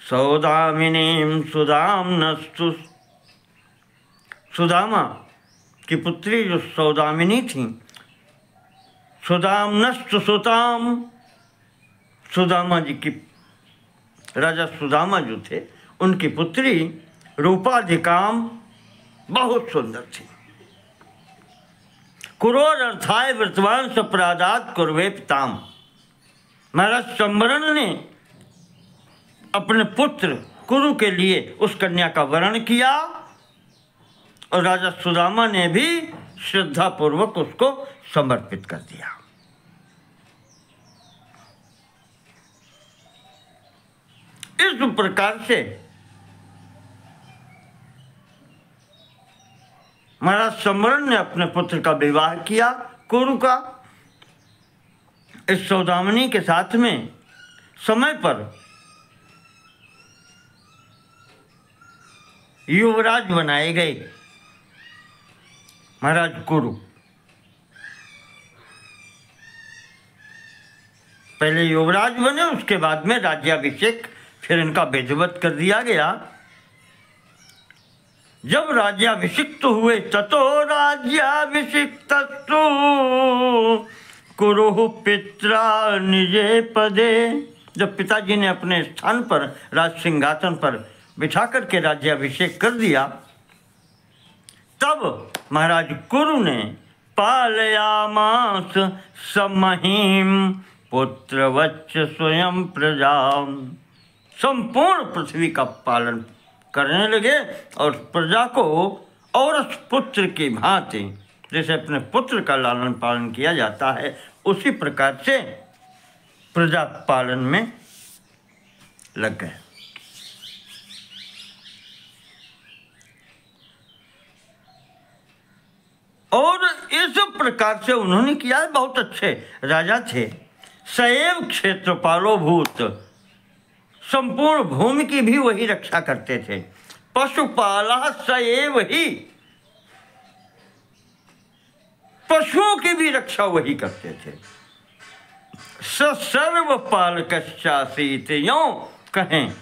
सौदामिनीं सुदाम्नस्तु, सुदामा की पुत्री जो सौदामिनी थी, सुदाम्नस्तु सुताम, सुदामा जी की, राजा सुदामा जो थे उनकी पुत्री रूपाधिकाम बहुत सुंदर थी। कुरोर अर्थाय वर्तमान सप्रादात कुर्वे पिताम। महाराज सम्वरण ने अपने पुत्र कुरु के लिए उस कन्या का वरण किया और राजा सुदामा ने भी श्रद्धा पूर्वक उसको समर्पित कर दिया। इस प्रकार से महाराज सम्वरण ने अपने पुत्र का विवाह किया कुरु का। इस सौदामिनी के साथ में समय पर युवराज बनाए गए महाराज कुरु। पहले युवराज बने, उसके बाद में राज्याभिषेक, फिर इनका विधिवत कर दिया गया। जब राज्याभिषिक्त हुए ततो राज्याभिषिक्तस्तु कुरु पित्रा निजे पदे। जब पिताजी ने अपने स्थान पर राज सिंहासन पर बिठा करके राज्याभिषेक कर दिया, तब महाराज कुरु ने पालयामास समहीम पुत्रवच्च स्वयं प्रजा। संपूर्ण पृथ्वी का पालन करने लगे और प्रजा को औरस पुत्र की भांति, जैसे अपने पुत्र का लालन पालन किया जाता है, उसी प्रकार से प्रजा पालन में लग गए। और इस प्रकार से उन्होंने किया। बहुत अच्छे राजा थे। सएव क्षेत्रपालो भूत, संपूर्ण भूमि की भी वही रक्षा करते थे। पशुपाला सएव ही, पशुओं की भी रक्षा वही करते थे। सर्वपालकश्चासीत, यों कहें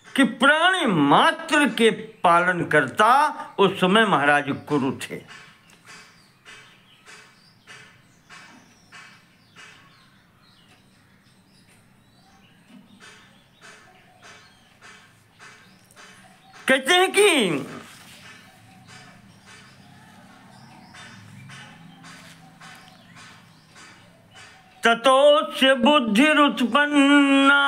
कि प्राणी मात्र के पालन करता उस समय महाराज कुरु थे। कहते हैं कि ततोच्च बुद्धिरुत्पन्ना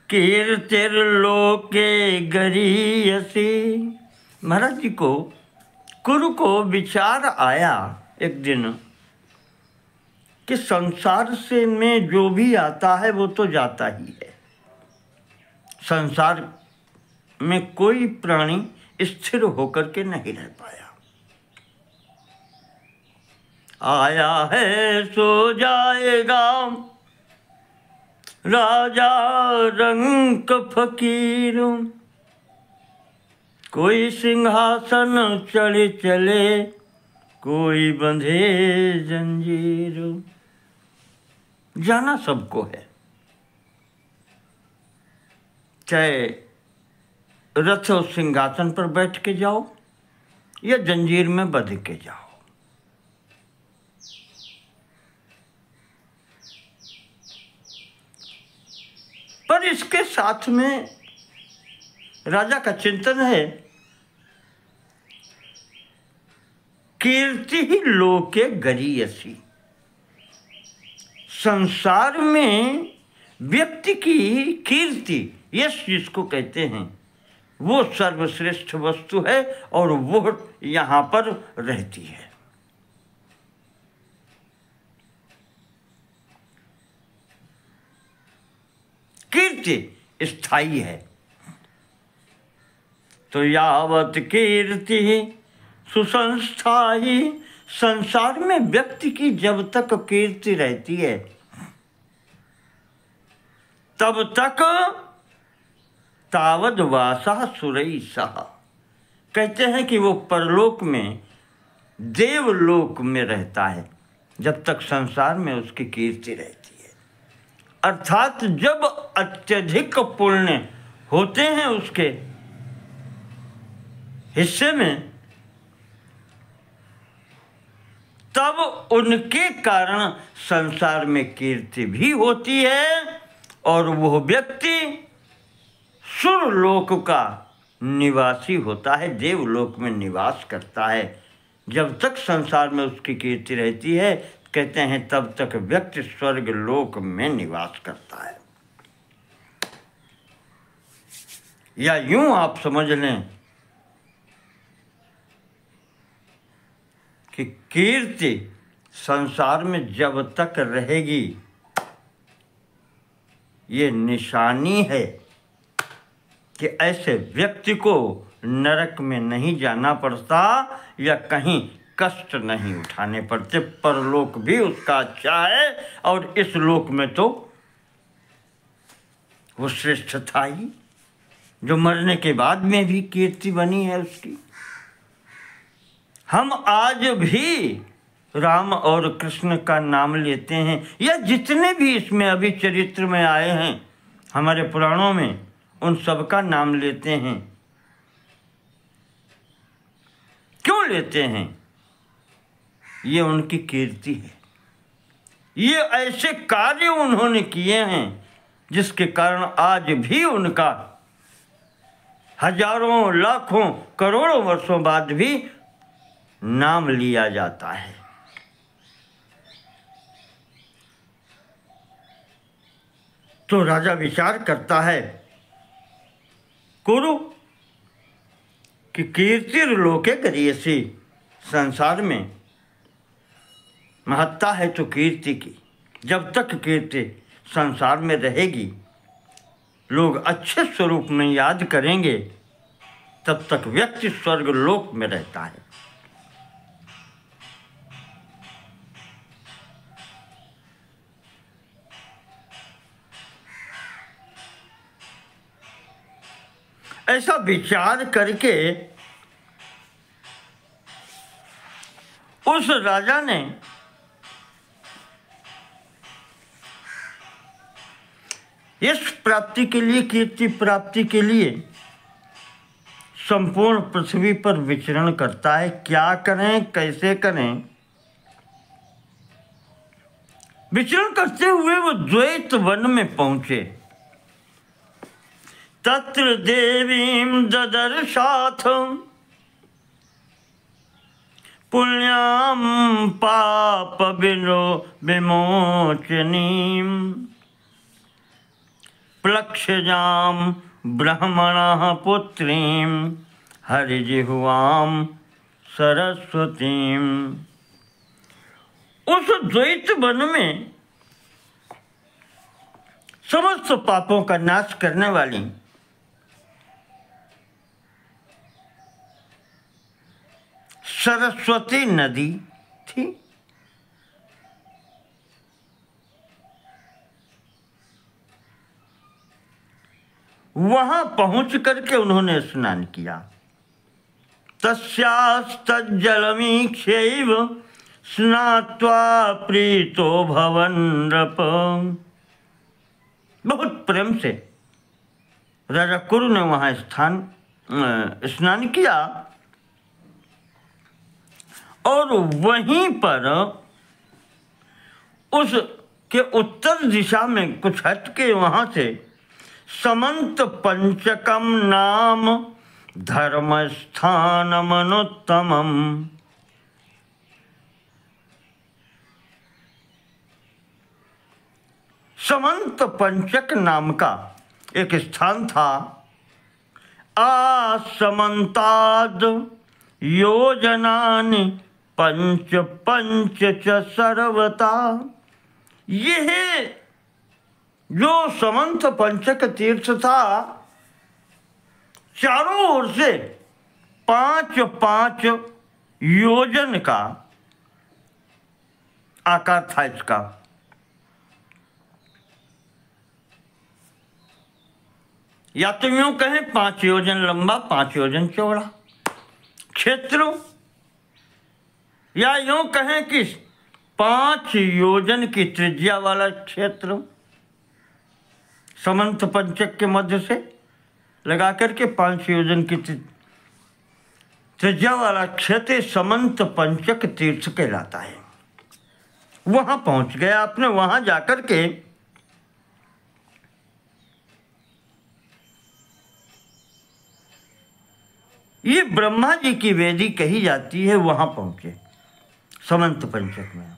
कीर्तिर्लोके गरीयसी। महाराज जी को, कुरु को विचार आया एक दिन कि संसार से में जो भी आता है वो तो जाता ही है। संसार में कोई प्राणी स्थिर होकर के नहीं रह पाया। आया है सो जाएगा राजा रंक फकीर, कोई सिंहासन चढ़े चले, कोई बंधे जंजीर। जाना सबको है, चाहे रथ और सिंहासन पर बैठ के जाओ या जंजीर में बंध के जाओ। पर इसके साथ में राजा का चिंतन है, कीर्ति ही लोके गरीयसी। संसार में व्यक्ति की कीर्ति, यश जिसको कहते हैं, वो सर्वश्रेष्ठ वस्तु है और वो यहाँ पर रहती है। कीर्ति स्थायी है। तो यावत कीर्ति सुसंस्थाई, संसार में व्यक्ति की जब तक कीर्ति रहती है तब तक तावद वासा सुरई सहा। कहते हैं कि वो परलोक में, देवलोक में रहता है जब तक संसार में उसकी कीर्ति रहती है। अर्थात जब अत्यधिक पुण्य होते हैं उसके हिस्से में, तब उनके कारण संसार में कीर्ति भी होती है और वो व्यक्ति सुरलोक का निवासी होता है, देवलोक में निवास करता है। जब तक संसार में उसकी कीर्ति रहती है, कहते हैं, तब तक व्यक्ति स्वर्ग लोक में निवास करता है। या यूं आप समझ लें कि कीर्ति संसार में जब तक रहेगी, ये निशानी है कि ऐसे व्यक्ति को नरक में नहीं जाना पड़ता या कहीं कष्ट नहीं उठाने पड़ते। परलोक भी उसका अच्छा है और इस लोक में तो वो श्रेष्ठ था ही, जो मरने के बाद में भी कीर्ति बनी है उसकी। हम आज भी राम और कृष्ण का नाम लेते हैं, या जितने भी इसमें अभी चरित्र में आए हैं हमारे पुराणों में, उन सब का नाम लेते हैं। क्यों लेते हैं? ये उनकी कीर्ति है। ये ऐसे कार्य उन्होंने किए हैं जिसके कारण आज भी उनका हजारों, लाखों, करोड़ों वर्षों बाद भी नाम लिया जाता है। तो राजा विचार करता है, कुरु कि कीर्तिर्लोके गरीयसी, संसार में महत्ता है तो कीर्ति की। जब तक कीर्ति संसार में रहेगी, लोग अच्छे स्वरूप में याद करेंगे, तब तक व्यक्ति स्वर्ग लोक में रहता है। ऐसा विचार करके उस राजा ने यश प्राप्ति के लिए, कीर्ति प्राप्ति के लिए संपूर्ण पृथ्वी पर विचरण करता है। क्या करें, कैसे करें? विचरण करते हुए वो द्वैत वन में पहुंचे। तत्र देवीं ददर्शाथ पुण्यां पाप विमोचनीं प्लक्षजां ब्रह्मणः पुत्रीं हरिजिह्वां सरस्वतीं। उस द्वैत वन में समस्त पापों का नाश करने वाली सरस्वती नदी थी। वहां पहुंच करके उन्होंने स्नान किया। तस्यास्तज्जलमीक्षैव स्नात्वा प्रीतो भवन नृप। बहुत प्रेम से राजा कुरु ने वहां स्नान किया और वहीं पर उसके उत्तर दिशा में कुछ हटके वहां से समंत पंचकम नाम धर्म स्थानमनुत्तमम्। समंत पंचक नाम का एक स्थान था। आसमन्ताद् योजनानि पंच पंच च सर्वता। यह जो समंत पंचक तीर्थ था, चारों ओर से 5-5 योजन का आकार था इसका। या तो यूं कहें 5 योजन लंबा 5 योजन चौड़ा क्षेत्र, या यूं कहें कि 5 योजन की त्रिज्या वाला क्षेत्र समंत पंचक के मध्य से लगा करके 5 योजन की त्रिज्या वाला क्षेत्र समंत पंचक तीर्थ कहलाता है। वहां पहुंच गया आपने। वहां जाकर के ये ब्रह्मा जी की वेदी कही जाती है, वहां पहुंचे समंत पंचक में।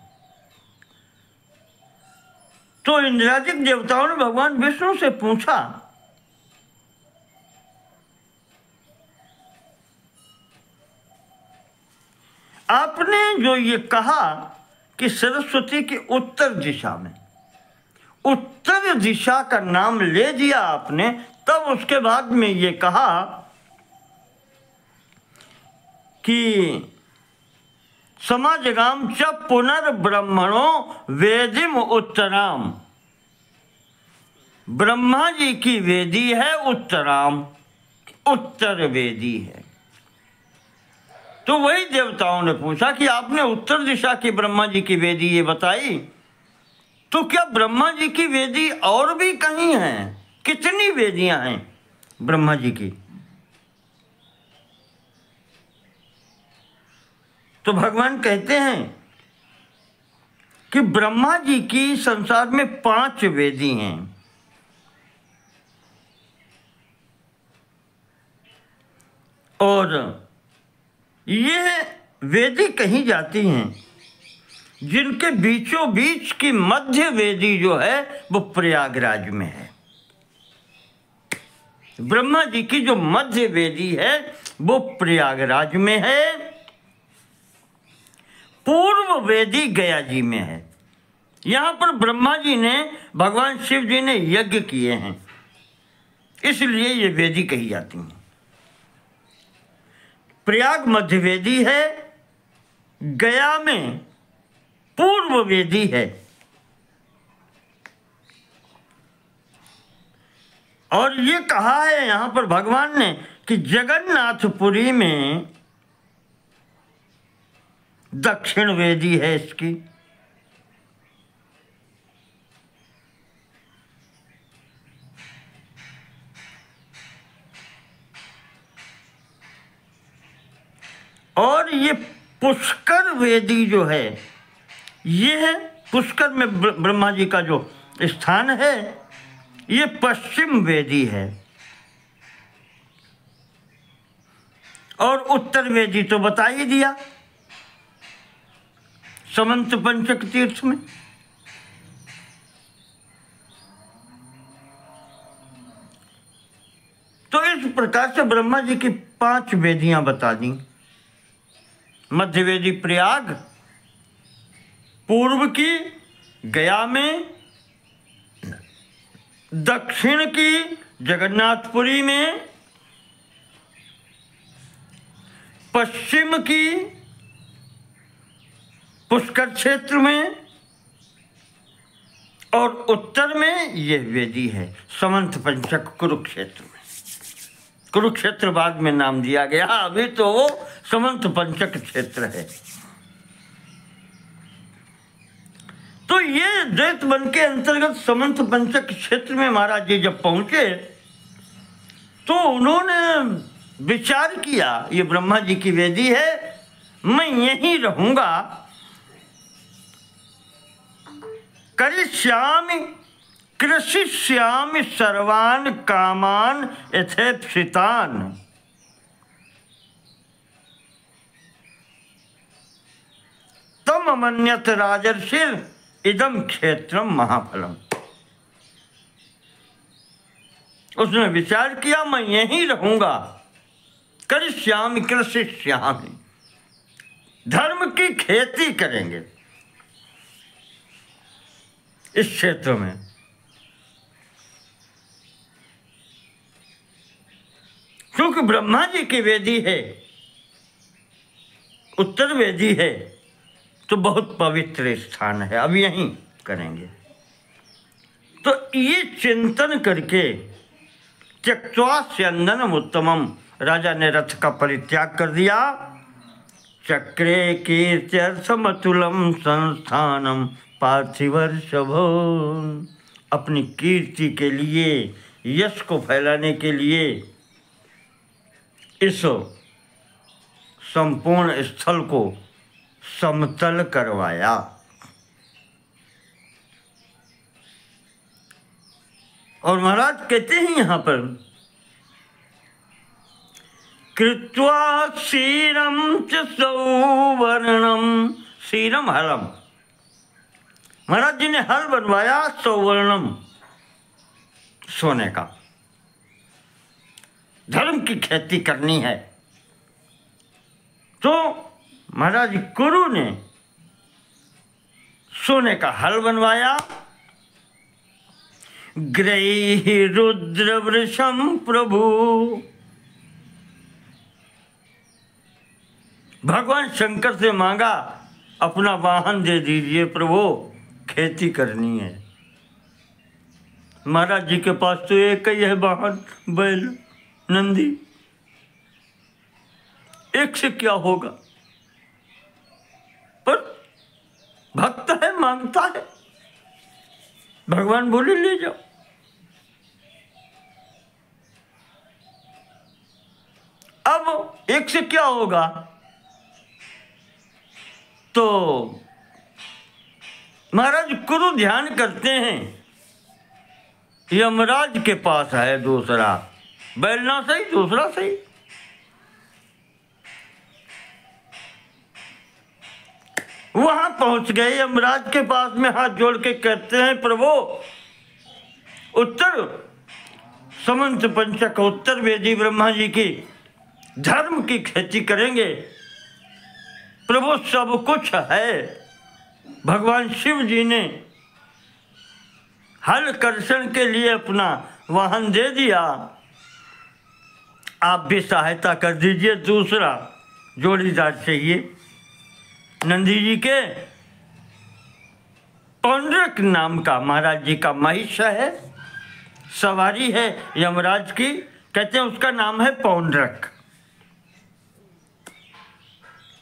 तो इंद्रादिक देवताओं ने भगवान विष्णु से पूछा, आपने जो ये कहा कि सरस्वती की उत्तर दिशा में, उत्तर दिशा का नाम ले दिया आपने, तब उसके बाद में ये कहा कि समाजगाम च पुनर्ब्रह्मणो वेदिम उत्तराम। ब्रह्मा जी की वेदी है उत्तराम, उत्तर वेदी है। तो वही देवताओं ने पूछा कि आपने उत्तर दिशा की ब्रह्मा जी की वेदी ये बताई, तो क्या ब्रह्मा जी की वेदी और भी कहीं है? कितनी वेदियां हैं ब्रह्मा जी की? तो भगवान कहते हैं कि ब्रह्मा जी की संसार में 5 वेदी हैं। और ये वेदी कही जाती हैं जिनके बीचों बीच की मध्य वेदी जो है वो प्रयागराज में है। ब्रह्मा जी की जो मध्य वेदी है वो प्रयागराज में है। पूर्व वेदी गया जी में है। यहां पर ब्रह्मा जी ने, भगवान शिव जी ने यज्ञ किए हैं, इसलिए ये वेदी कही जाती हैं। प्रयाग मध्य वेदी है, गया में पूर्व वेदी है। और ये कहा है यहां पर भगवान ने कि जगन्नाथपुरी में दक्षिण वेदी है इसकी। और ये पुष्कर वेदी जो है, ये है पुष्कर में ब्रह्मा जी का जो स्थान है, ये पश्चिम वेदी है। और उत्तर वेदी तो बता ही दिया समंत पंचक तीर्थ में। तो इस प्रकार से ब्रह्मा जी की 5 वेदियां बता दी। मध्य वेदी प्रयाग, पूर्व की गया में, दक्षिण की जगन्नाथपुरी में, पश्चिम की पुष्कर क्षेत्र में, और उत्तर में यह वेदी है समंत पंचक कुरुक्षेत्र में। कुरुक्षेत्र बाद में नाम दिया गया, अभी तो वो समंत पंचक क्षेत्र है। तो ये द्वैत वन के अंतर्गत समंत पंचक क्षेत्र में महाराज जी जब पहुंचे तो उन्होंने विचार किया, ये ब्रह्मा जी की वेदी है, मैं यहीं रहूंगा। करिष्यामि कृषिष्यामि सर्वान् कामान् यथेप्सितान्। तम मन्यत राजर्षिर् इदम क्षेत्रम महाफलम। उसने विचार किया मैं यहीं रहूंगा, करिष्यामि कृषिष्यामि, धर्म की खेती करेंगे इस क्षेत्र में। क्योंकि ब्रह्मा जी की वेदी है, उत्तर वेदी है, तो बहुत पवित्र स्थान है, अब यहीं करेंगे। तो ये चिंतन करके त्यक्त्वा स्यंदनम उत्तमम, राजा ने रथ का परित्याग कर दिया। चक्रे कीर्त्यर्थमतुलम संस्थानम पार्थिवर्षभो, अपनी कीर्ति के लिए, यश को फैलाने के लिए इस संपूर्ण स्थल को समतल करवाया। और महाराज कहते हैं यहां पर, कृत्वा क्षीरम च सौवर्णम, क्षीरम हलम, महाराज जी ने हल बनवाया सौवर्णम, सोने का। धर्म की खेती करनी है तो महाराज कुरु ने सोने का हल बनवाया। ग्रैहि रुद्र वृषम प्रभु, भगवान शंकर से मांगा अपना वाहन दे दीजिए प्रभु, खेती करनी है। महाराज जी के पास तो एक ही है वाहन, बैल, नंदी, एक से क्या होगा, पर भक्त है, मांगता है, भगवान बोले ले जाओ। अब एक से क्या होगा, तो महाराज कुरु ध्यान करते हैं, यमराज के पास है दूसरा बैल, ना सही दूसरा सही। वहां पहुंच गए, यमराज के पास में हाथ जोड़ के कहते हैं प्रभु, उत्तर समंत पंचक, उत्तर वेदी ब्रह्मा जी की धर्म की खेती करेंगे प्रभु, सब कुछ है। भगवान शिव जी ने हल कर्षण के लिए अपना वाहन दे दिया, आप भी सहायता कर दीजिए। दूसरा जोड़ीदार चाहिए, नंदी जी के पौंड्रक नाम का महाराज जी का महिष है, सवारी है यमराज की, कहते हैं उसका नाम है पौंड्रक।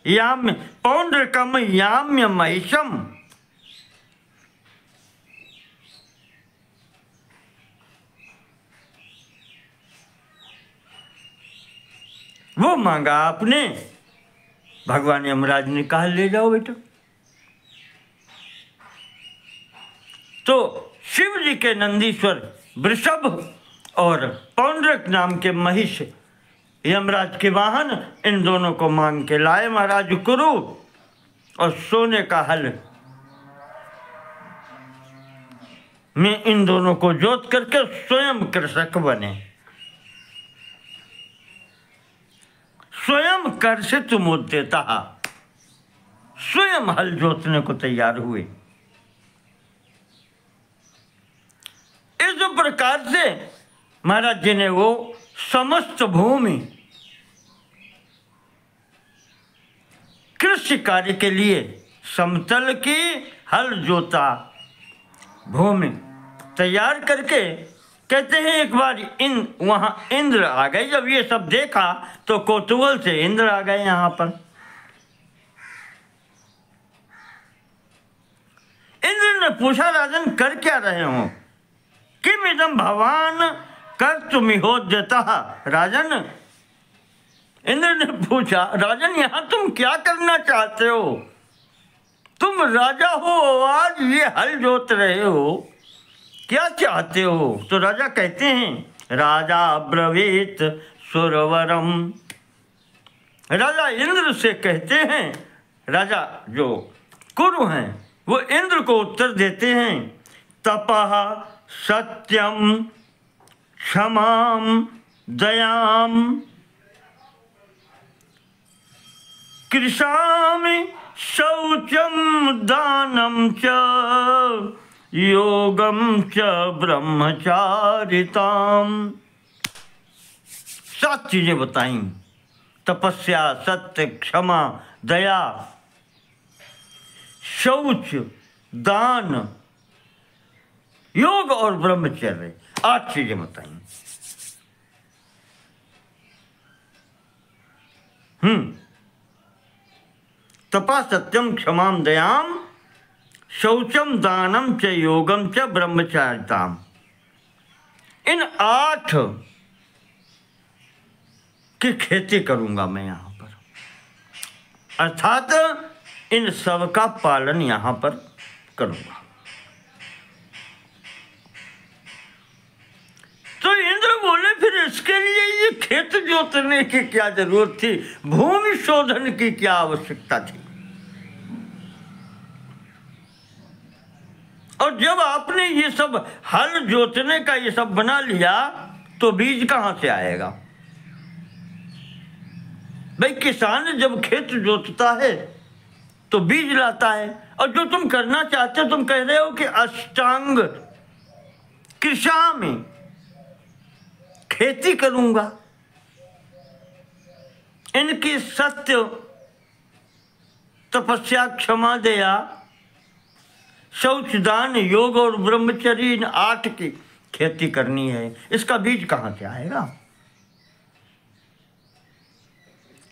याम्य पौंड्रकम याम्य महिषम, वो मांगा आपने, भगवान यमराज ने कहा ले जाओ बेटा। तो शिव जी के नंदीश्वर वृषभ और पौंड्रक नाम के महिष यमराज के वाहन, इन दोनों को मांग के लाए महाराज कुरु, और सोने का हल में इन दोनों को जोत करके स्वयं कृषक बने, स्वयं कर्षित मुद्यता, स्वयं हल जोतने को तैयार हुए। इस प्रकार से महाराज जी ने वो समस्त भूमि कृषि कार्य के लिए समतल की, हल जोता भूमि तैयार करके, कहते हैं एक बार वहां इंद्र आ गए। जब ये सब देखा तो कौतूहल से इंद्र आ गए यहां पर। इंद्र ने पूछा राजन कर क्या रहे हो, किम इदम भवान कर तुमिहोद्यतः। राजन, इंद्र ने पूछा राजन यहां तुम क्या करना चाहते हो, तुम राजा हो, आज ये हल जोत रहे हो, क्या चाहते हो। तो राजा कहते हैं राजा ब्रवीत सुरवरम, राजा इंद्र से कहते हैं, राजा जो कुरु हैं वो इंद्र को उत्तर देते हैं, तपः सत्यम क्षमां दयां कृशामि शौचं दानं च योगं च ब्रह्मचारिताम्। 7 चीजें बताई, तपस्या, सत्य, क्षमा, दया, शौच, दान, योग और ब्रह्मचर्य। 8 चीजें बताई। तपा सत्यम क्षमाम दयाम शौचम दानम च योगम च ब्रह्मचारिताम। इन 8 की खेती करूंगा मैं यहां पर, अर्थात इन सब का पालन यहां पर करूंगा। तो इंद्र बोले फिर इसके लिए ये खेत जोतने की क्या जरूरत थी, भूमि शोधन की क्या आवश्यकता थी। और जब आपने ये सब हल जोतने का ये सब बना लिया तो बीज कहां से आएगा। भाई किसान जब खेत जोतता है तो बीज लाता है, और जो तुम करना चाहते हो, तुम कह रहे हो कि अष्टांग कृषा में खेती करूंगा। इनकी सत्य, तपस्या, क्षमा, दया, शौच, दान, योग और ब्रह्मचर्य, इन 8 की खेती करनी है। इसका बीज कहां से आएगा।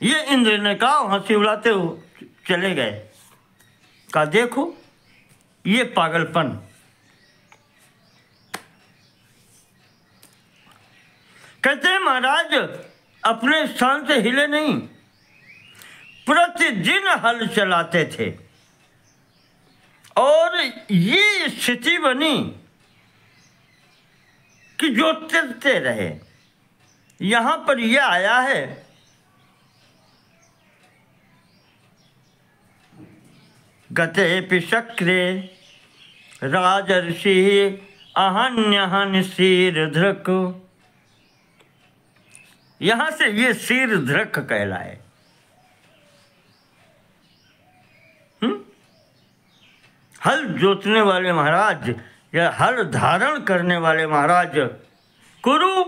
ये इंद्र ने कहा, हंसी उड़ाते हो चले गए। कहा देखो ये पागलपन। कहते हैं महाराज अपने स्थान से हिले नहीं, प्रतिदिन हल चलाते थे और ये स्थिति बनी कि जोतते रहे। यहां पर यह आया है गतेऽपि शक्रे राजर्षि अहन्यहन शीर्धृक्। यहां से ये शीर्धृक् कहलाए। हल जोतने वाले महाराज या हल धारण करने वाले महाराज कुरु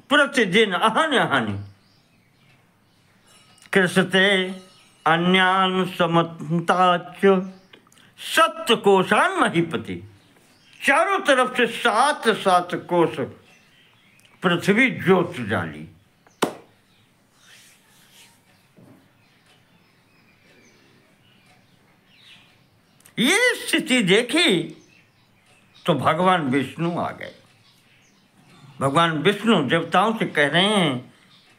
प्रतिदिन अहन्यहनि कृषते अन्यान समन्ताच सप्त कोशान महीपति। चारों तरफ से 7 कोश पृथ्वी जोत डाली। ये स्थिति देखी तो भगवान विष्णु आ गए। भगवान विष्णु देवताओं से कह रहे हैं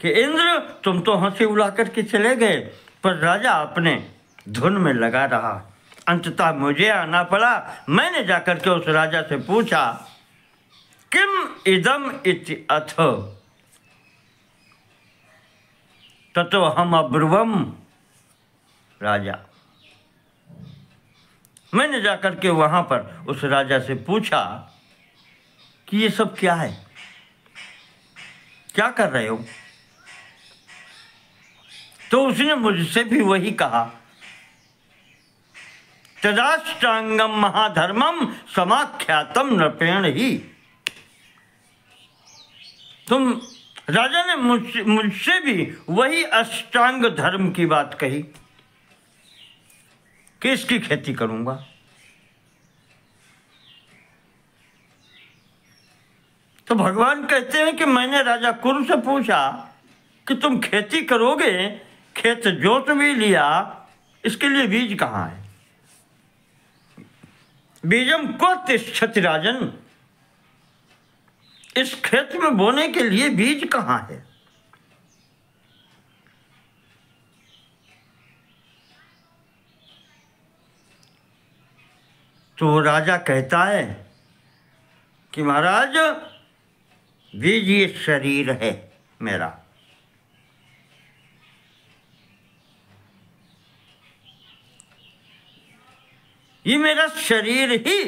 कि इंद्र तुम तो हंसी उड़ा करके चले गए, पर राजा अपने धुन में लगा रहा। अंततः मुझे आना पड़ा। मैंने जाकर के उस राजा से पूछा किम इदम इति अथ ततो हम अब्रुवम। राजा, मैंने जाकर के वहां पर उस राजा से पूछा कि ये सब क्या है, क्या कर रहे हो। तो उसने मुझसे भी वही कहा, तदाष्टांगम महाधर्मम समाख्यातम नृपेण ही। तुम राजा ने मुझसे भी वही अष्टांग धर्म की बात कही कि इसकी खेती करूंगा। तो भगवान कहते हैं कि मैंने राजा कुरु से पूछा कि तुम खेती करोगे, खेत जोत भी लिया, इसके लिए बीज कहाँ है। बीजम को तिष्ठति राजन, इस खेत में बोने के लिए बीज कहाँ है। तो राजा कहता है कि महाराज बीज ये शरीर है मेरा। ये मेरा शरीर ही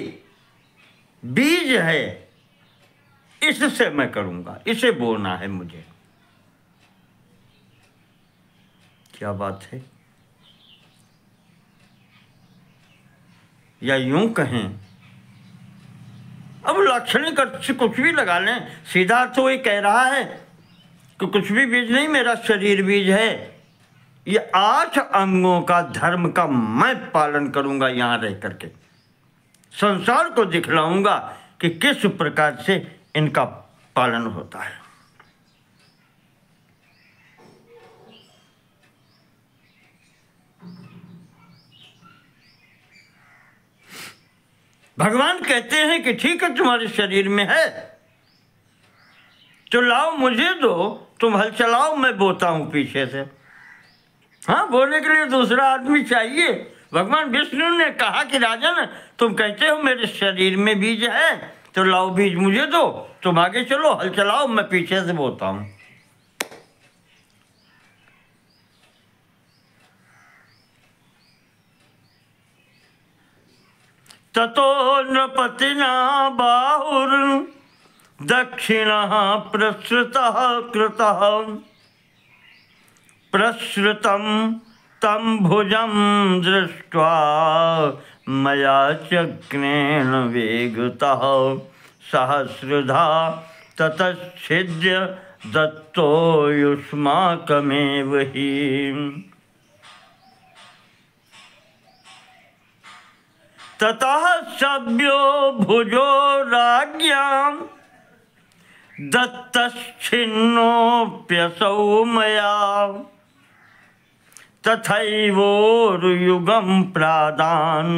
बीज है। इससे मैं करूंगा, इसे बोना है मुझे। क्या बात है। या यूं कहें, अब लाक्षणिक अर्थ से कुछ भी लगा लें, सीधा तो ये कह रहा है कि कुछ भी बीज नहीं, मेरा शरीर बीज है। ये 8 अंगों का धर्म का मैं पालन करूंगा, यहां रह करके संसार को दिखलाऊंगा कि किस प्रकार से इनका पालन होता है। भगवान कहते हैं कि ठीक है, तुम्हारे शरीर में है तो लाओ मुझे दो, तुम हल चलाओ, मैं बोता हूं पीछे से। हाँ, बोलने के लिए दूसरा आदमी चाहिए। भगवान विष्णु ने कहा कि राजन, तुम कहते हो मेरे शरीर में बीज है, तो लाओ बीज मुझे दो, तुम आगे चलो, हल चलाओ, मैं पीछे से बोता हूं। ततो नृपतिना बाहुर दक्षिणः प्रसृतः कृतः प्रसृतं तं भुजं दृष्ट्वा मया चक्रेण वेगतः सहस्रधा ततच्छिद्य दत्तो युष्माकमेव हि। ततः सभ्यो भुजो राज्ञां दत्तश्छिन्नोऽप्यसौ मया तथैवोरुयुगं प्रादान्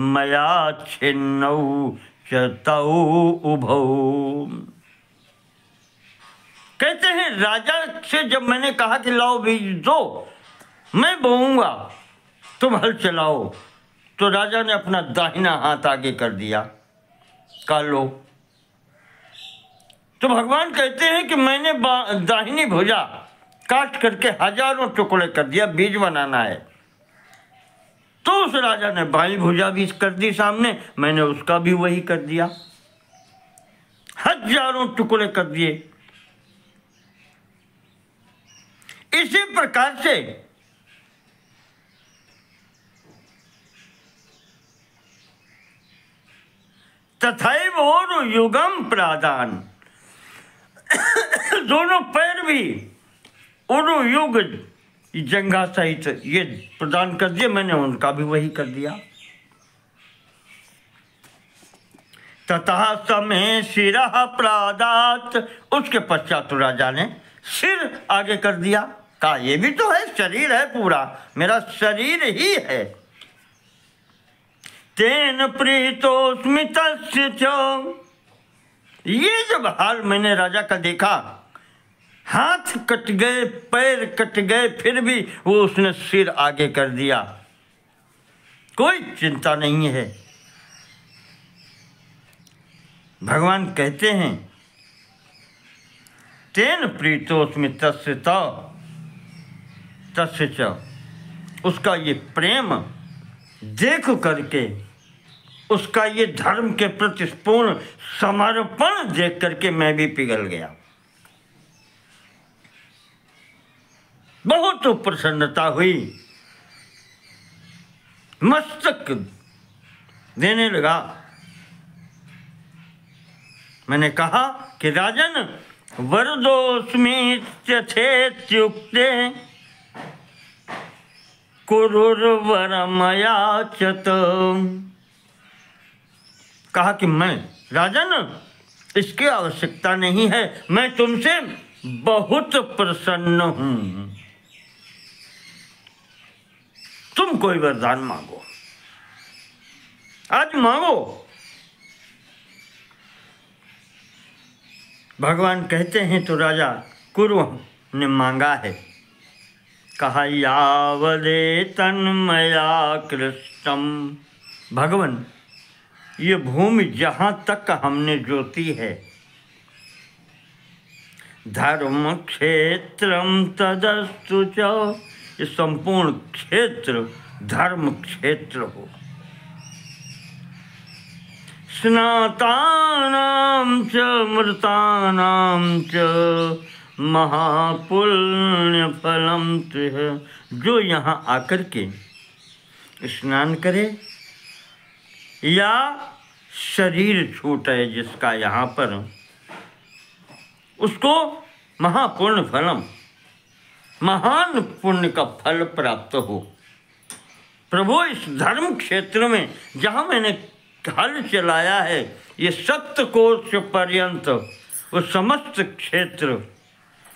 मया छिन्नौ च तौ उभौ। कहते हैं, राजा से जब मैंने कहा कि लाओ बीज दो, मैं बोऊंगा, तुम हल चलाओ, तो राजा ने अपना दाहिना हाथ आगे कर दिया, कहा लो। तो भगवान कहते हैं कि मैंने दाहिनी भुजा काट करके हजारों टुकड़े कर दिया, बीज बनाना है। तो उस राजा ने बाईं भुजा भी कर दी सामने, मैंने उसका भी वही कर दिया, हजारों टुकड़े कर दिए। इसी प्रकार से तथैव और युगम प्रादान, दोनों पैर भी उरु युग जंघा सहित ये प्रदान कर दिए, मैंने उनका भी वही कर दिया। ततः समय शिरः प्रादात, उसके पश्चात राजा ने सिर आगे कर दिया, कहा ये भी तो है, शरीर है पूरा, मेरा शरीर ही है। तेन प्रीतोस्मि तस्य च, ये जब हाल मैंने राजा का देखा, हाथ कट गए, पैर कट गए, फिर भी वो उसने सिर आगे कर दिया, कोई चिंता नहीं है। भगवान कहते हैं, तेन प्रीतोस्मि तस्य च, उसका ये प्रेम देख करके, उसका ये धर्म के प्रति पूर्ण समर्पण देख करके मैं भी पिघल गया, बहुत प्रसन्नता हुई, मस्तक देने लगा। मैंने कहा कि राजन, वरदोस्मीत्युक्ते कुरुर्वरमयाचत, कहा कि मैं राजन, इसकी आवश्यकता नहीं है, मैं तुमसे बहुत प्रसन्न हूं, तुम कोई वरदान मांगो, आज मांगो। भगवान कहते हैं, तो राजा कुरु ने मांगा है, कहा यावदे तन्मया कृष्णम, भगवान ये भूमि जहाँ तक हमने जोती है, धर्म क्षेत्रम तदस्तु च, ये संपूर्ण क्षेत्र धर्म क्षेत्र हो, स्नातानां च मृतानां च महापुण्य फलम तुह। जो यहाँ आकर के स्नान करे या शरीर छूटे जिसका यहाँ पर, उसको महापुण्य फलम, महान पुण्य का फल प्राप्त हो। प्रभु इस धर्म क्षेत्र में जहाँ मैंने हल चलाया है, ये सप्तकोश पर्यंत वो समस्त क्षेत्र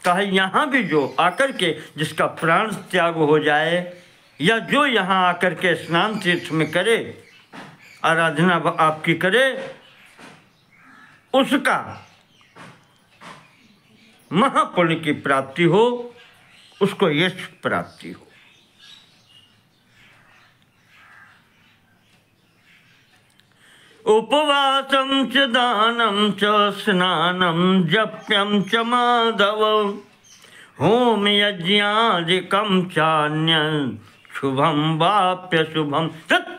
का है, यहाँ भी जो आकर के जिसका प्राण त्याग हो जाए या जो यहाँ आकर के स्नान तीर्थ में करे, आराधना आपकी करे, उसका महापुण्य की प्राप्ति हो, उसको यश प्राप्ति हो। उपवासं च दानं च स्नानं जप्यं च माधव होम यज्ञादिकं चान्यं शुभं वाप्यशुभं तत्।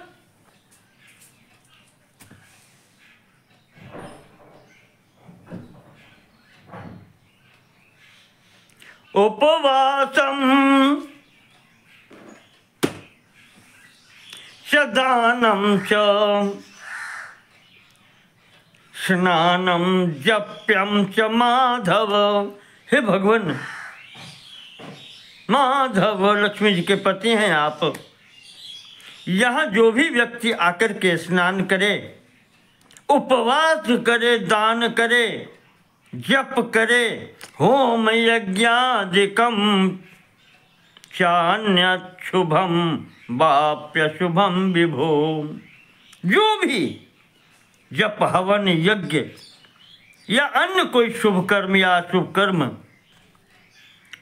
उपवासं च दानं च स्नानम जप्यम च माधव। हे भगवान, माधव लक्ष्मी जी के पति हैं आप। यहाँ जो भी व्यक्ति आकर के स्नान करे, उपवास करे, दान करे, जप करे, होम यज्ञादिकम चान्यत् शुभम वाप्य शुभम विभो। जो भी जप हवन यज्ञ या अन्य कोई शुभ कर्म या अशुभ कर्म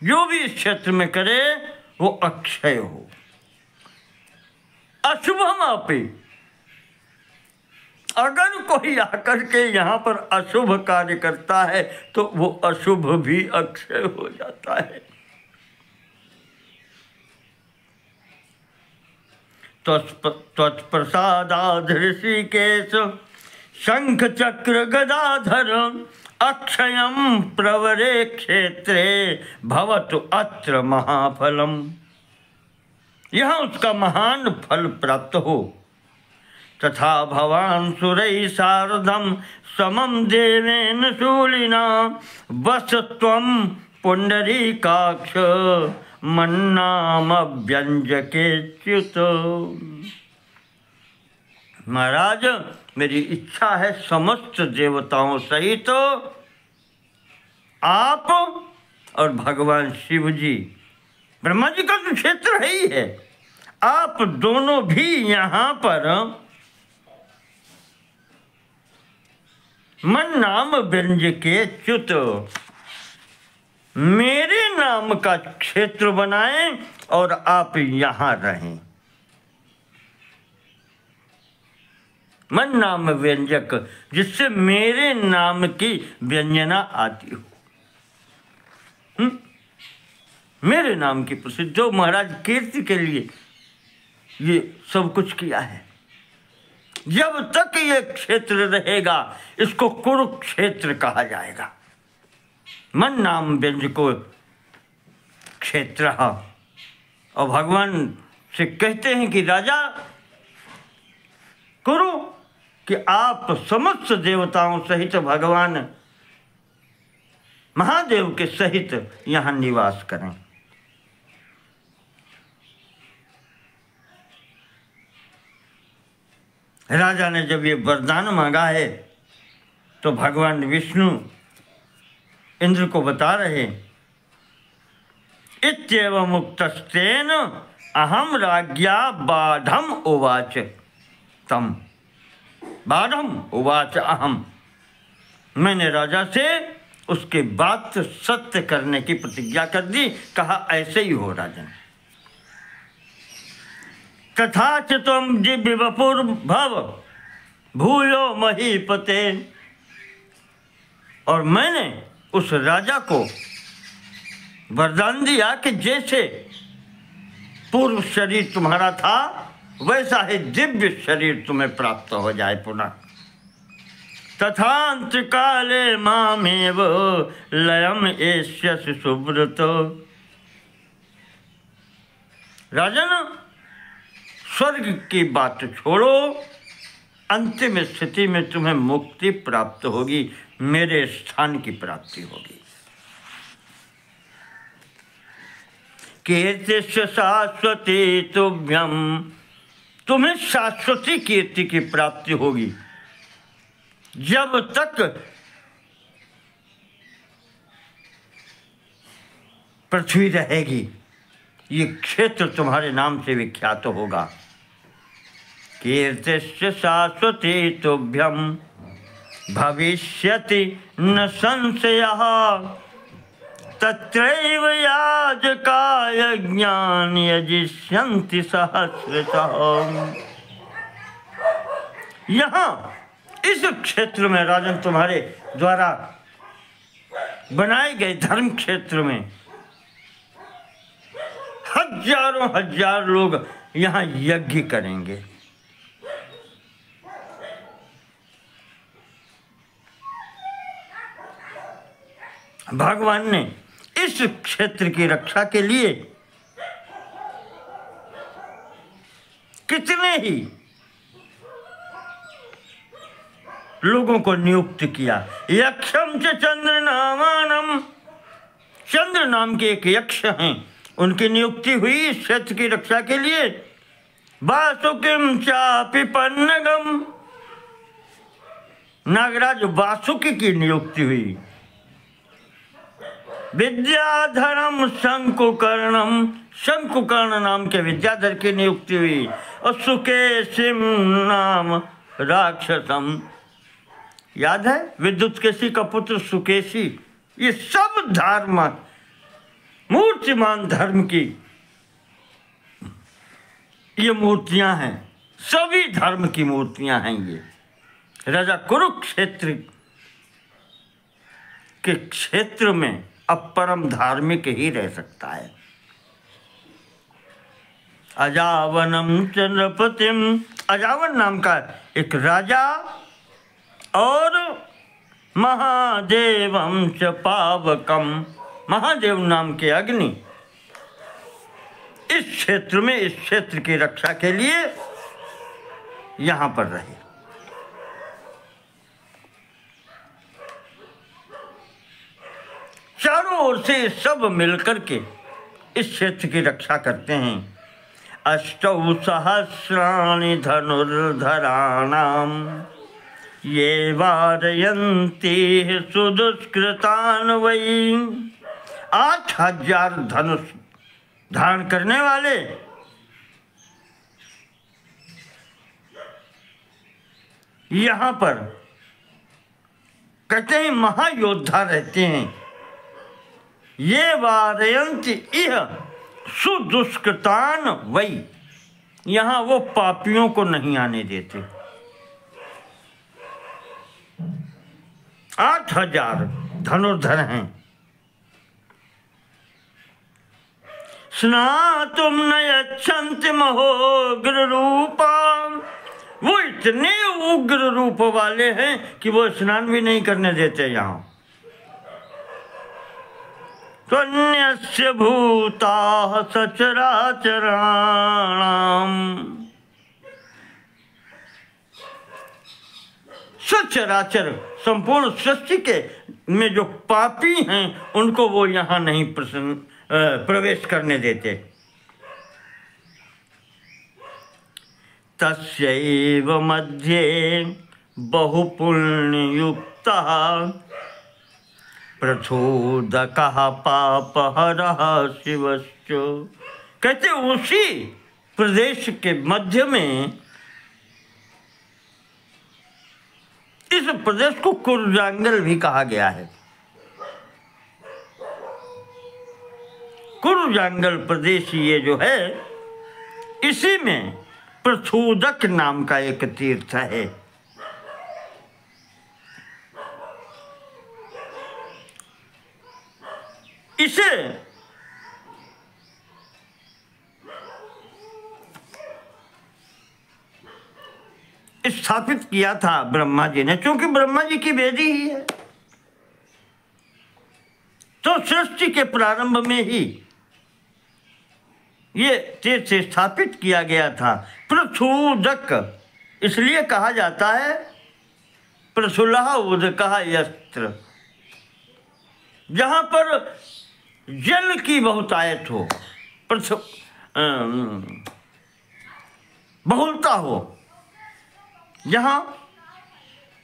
जो भी इस क्षेत्र में करे वो अक्षय हो। अशुभम आपे, अगर कोई आकर के यहाँ पर अशुभ कार्य करता है तो वो अशुभ भी अक्षय हो जाता है। त्वत्प्रसादाद् ऋषिकेश शंख चक्र गदाधर अक्षयं प्रवरे क्षेत्रे भवतु अत्र महाफलम। यहाँ उसका महान फल प्राप्त हो। तथा भवान सुरैः सार्धं समं देवेन शूलिना वस त्वं पुंडरीकाक्ष मन्नामव्यंजकेच्युत। महाराज, मेरी इच्छा है समस्त देवताओं सहित आप और भगवान शिव जी, ब्रह्मा जी का तो क्षेत्र है ही है, आप दोनों भी यहाँ पर मन नाम व्यंजके च्युत, मेरे नाम का क्षेत्र बनाएं और आप यहाँ रहें। मन नाम व्यंजक, जिससे मेरे नाम की व्यंजना आती हो, मेरे नाम की प्रसिद्ध, जो महाराज कीर्ति के लिए ये सब कुछ किया है। जब तक ये क्षेत्र रहेगा इसको कुरुक्षेत्र कहा जाएगा। मन नाम व्यंजको क्षेत्र। और भगवान से कहते हैं कि राजा करो कि आप समस्त देवताओं सहित भगवान महादेव के सहित यहाँ निवास करें। राजा ने जब ये वरदान मांगा है तो भगवान विष्णु इंद्र को बता रहे, इत्येवम् उक्तस्तेन अहम राज्ञा बाढ़म उवाच तम। बाढ़म उवाच अहम, मैंने राजा से उसके बात सत्य करने की प्रतिज्ञा कर दी। कहा ऐसे ही हो राजन। तथा च त्वं दिव्य वपुर भव भूयो महीपते। और मैंने उस राजा को वरदान दिया कि जैसे पूर्व शरीर तुम्हारा था वैसा ही दिव्य शरीर तुम्हें प्राप्त हो जाए पुनः। तथांत काले मामेव लयम एष्यसि सुब्रत। राजन, स्वर्ग की बात छोड़ो, अंतिम स्थिति में तुम्हें मुक्ति प्राप्त होगी, मेरे स्थान की प्राप्ति होगी। कीर्तिश्च शाश्वती तुभ्यम, तुम्हें शाश्वती कीर्ति की प्राप्ति होगी। जब तक पृथ्वी रहेगी ये क्षेत्र तुम्हारे नाम से विख्यात होगा। कीर्तिश्च शाश्वती तुभ्यम भविष्यति न संशयः, तत्रैव याजका यज्ञान यजिष्यन्ति सहस्रशः। यहाँ इस क्षेत्र में राजन, तुम्हारे द्वारा बनाए गए धर्म क्षेत्र में हजारों हजार लोग यहाँ यज्ञ करेंगे। भगवान ने इस क्षेत्र की रक्षा के लिए कितने ही लोगों को नियुक्त किया। यक्षम च चंद्र नामानम, चंद्र नाम के एक यक्ष हैं, उनकी नियुक्ति हुई इस क्षेत्र की रक्षा के लिए। वासुकिम चापि पन्नगम, नागराज वासुकी की नियुक्ति हुई। विद्याधरम शंकुकर्णम, शंकुकर्ण नाम के विद्याधर की नियुक्ति हुई। और सुकेशिम नाम राक्षसम, याद है विद्युत केशी का पुत्र सुकेशी। ये सब धर्म, मूर्तिमान धर्म की ये मूर्तियां हैं, सभी धर्म की मूर्तियां हैं। ये राजा कुरुक्षेत्र के क्षेत्र में अब परम धार्मिक ही रह सकता है। अजावनम चंद्रपतिम, अजावन नाम का एक राजा और महादेवम च पावकम, महादेव नाम के अग्नि इस क्षेत्र में, इस क्षेत्र की रक्षा के लिए यहां पर रहे। चारों ओर से सब मिलकर के इस क्षेत्र की रक्षा करते हैं। अष्टौ सहस्राणि धनुर्धराणाम ये वारयन्ति सुदुष्कृतान् वै, 8000 धनुष धारण करने वाले यहाँ पर कहते हैं महायोद्धा रहते हैं। ये वारयन्ति इह सुदुष्कृतान् वै, यहाँ वो पापियों को नहीं आने देते। 8000 धनुर्धर हैं। स्नातुम न यच्छन्ति महोग्र रूपा, वो इतने उग्र रूप वाले हैं कि वो स्नान भी नहीं करने देते। यहाँ त्वन्यस्य भूताः सचराचराणाम्, सचराचर संपूर्ण सृष्टि के में जो पापी हैं उनको वो यहाँ नहीं प्रवेश करने देते। तस्यैव मध्ये बहुपुण्ययुक्तः प्रचोदकः पापहरः शिवश्च, कहते उसी प्रदेश के मध्य में, इस प्रदेश को कुरुजांगल भी कहा गया है। कुरुजांगल प्रदेश ये जो है, इसी में प्रचोदक नाम का एक तीर्थ है। इसे स्थापित किया था ब्रह्मा जी ने, क्योंकि ब्रह्मा जी की वेदी ही है। तो सृष्टि के प्रारंभ में ही ये तीर्थ स्थापित किया गया था। प्रसूदक इसलिए कहा जाता है, प्रसुलह उदकः यत्र, जहाँ पर जल की बहुतायत हो, बहुलता हो, जहाँ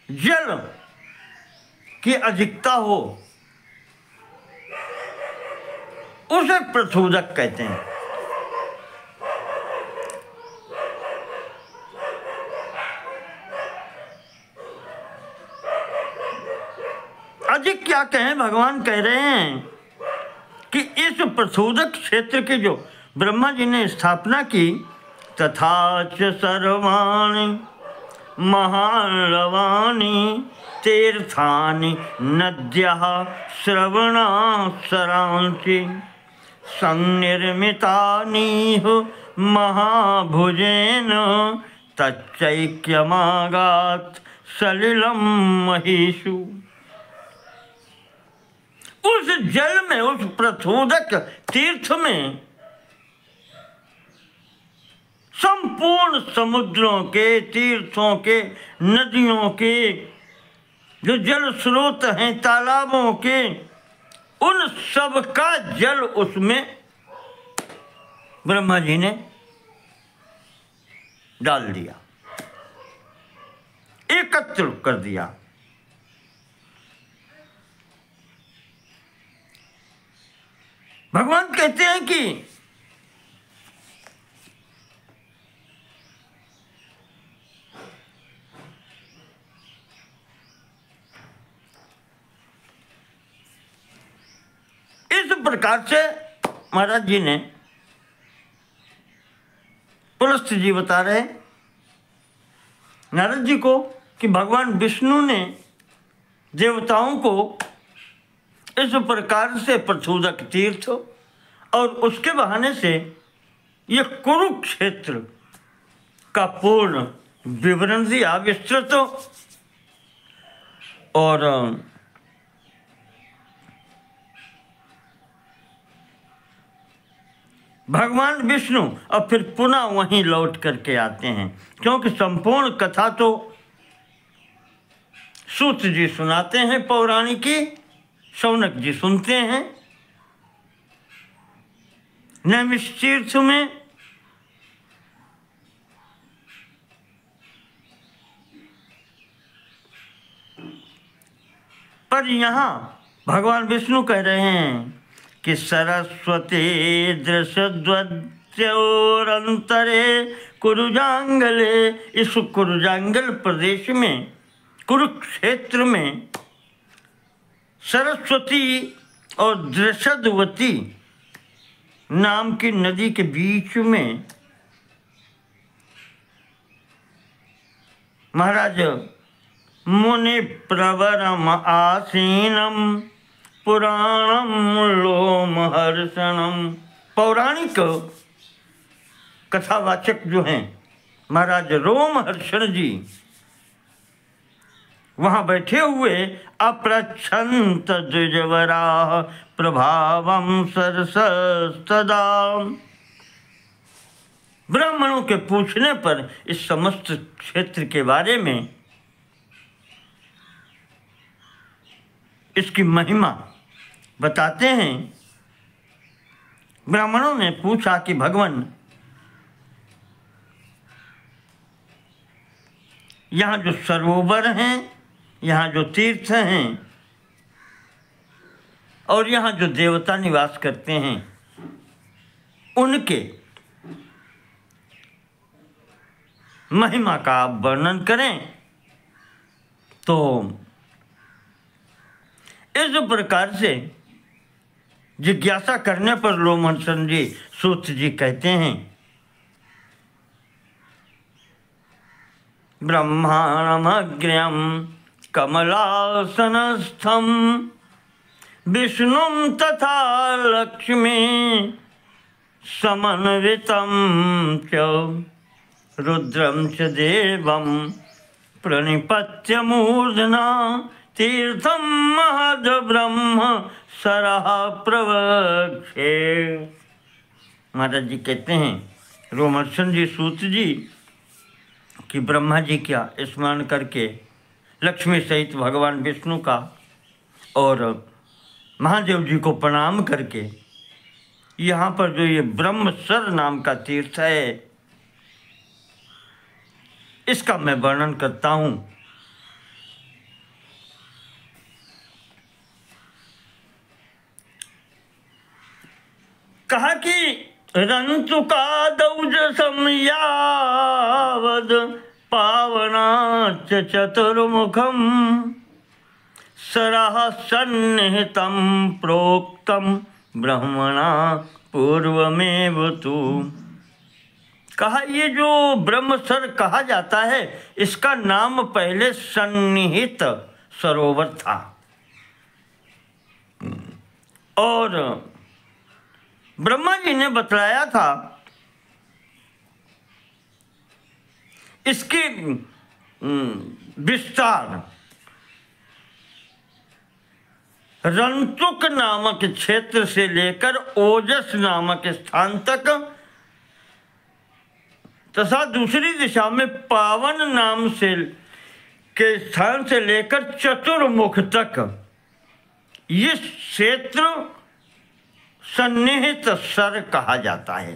जल की अधिकता हो, उसे प्रसूदक कहते हैं। अधिक क्या कहें, भगवान कह रहे हैं कि इस प्रसूदक क्षेत्र के जो ब्रह्मा जी ने स्थापना की, तथा च सर्वाणि महालवानि तीर्थानि नद्यः श्रवणासरांसि संनिर्मितानि महाभुजेन तच्चैक्यमागात् सलिलं महीषु। उस जल में, उस प्रसूदक तीर्थ में संपूर्ण समुद्रों के, तीर्थों के, नदियों के जो जल स्रोत हैं, तालाबों के, उन सब का जल उसमें ब्रह्मा जी ने डाल दिया, एकत्र कर दिया। भगवान कहते हैं कि इस प्रकार से महाराज जी ने, पुलस्त्य जी बता रहे नारद जी को कि भगवान विष्णु ने देवताओं को इस प्रकार से प्रसूदक तीर्थ और उसके बहाने से ये कुरुक्षेत्र का पूर्ण विवरण दिया, विस्तृत। और भगवान विष्णु अब फिर पुनः वहीं लौट करके आते हैं, क्योंकि संपूर्ण कथा तो सूत जी सुनाते हैं, पौराणिकी शौनक जी सुनते हैं। नैमिषतीर्थ में पर यहाँ भगवान विष्णु कह रहे हैं कि सरस्वती दृशद्वत्योरंतरे कुरुजांगले, इस कुरुजांगल प्रदेश में, कुरुक्षेत्र में सरस्वती और दृशद्वती नाम की नदी के बीच में महाराज मुनि प्रवरम आसीनम पुराणम लोमहर्षणम, पौराणिक कथावाचक जो हैं महाराज रोमहर्षण जी वहाँ बैठे हुए अप्रच्छन्त द्विजवराः प्रभावं सरसस्तदा, ब्राह्मणों के पूछने पर इस समस्त क्षेत्र के बारे में, इसकी महिमा बताते हैं। ब्राह्मणों ने पूछा कि भगवान, यहाँ जो सरोवर हैं, यहाँ जो तीर्थ हैं और यहाँ जो देवता निवास करते हैं, उनके महिमा का आप वर्णन करें। तो इस प्रकार से जिज्ञासा करने पर रोमहर्षण जी, सूत जी कहते हैं, ब्रह्माणमग्र्यं कमलासनस्थं विष्णुं तथा लक्ष्मी समन्वितं च रुद्रं च देवं प्रणिपत्य मूर्धना तीर्थम महद ब्रह्म सरः प्रवक्षे। महाराज जी कहते हैं, रोमहर्षण जी सूत जी, कि ब्रह्मा जी क्या स्मरण करके लक्ष्मी सहित भगवान विष्णु का और महादेव जी को प्रणाम करके यहाँ पर जो ये ब्रह्मसर नाम का तीर्थ है, इसका मैं वर्णन करता हूँ। कहा कि रंतुका दौजसं यावद पावनाच चतुर्मुखम सरः सन्निहितं प्रोक्तम ब्रह्मणा पूर्वमेव तु। कहा ये जो ब्रह्मसर कहा जाता है, इसका नाम पहले सन्निहित सरोवर था और ब्रह्मा जी ने बतलाया था इसकी विस्तार रंतुक नामक क्षेत्र से लेकर ओजस नामक स्थान तक तथा दूसरी दिशा में पावन नाम से के स्थान से लेकर चतुर्मुख तक ये क्षेत्र सन्निहित सर कहा जाता है।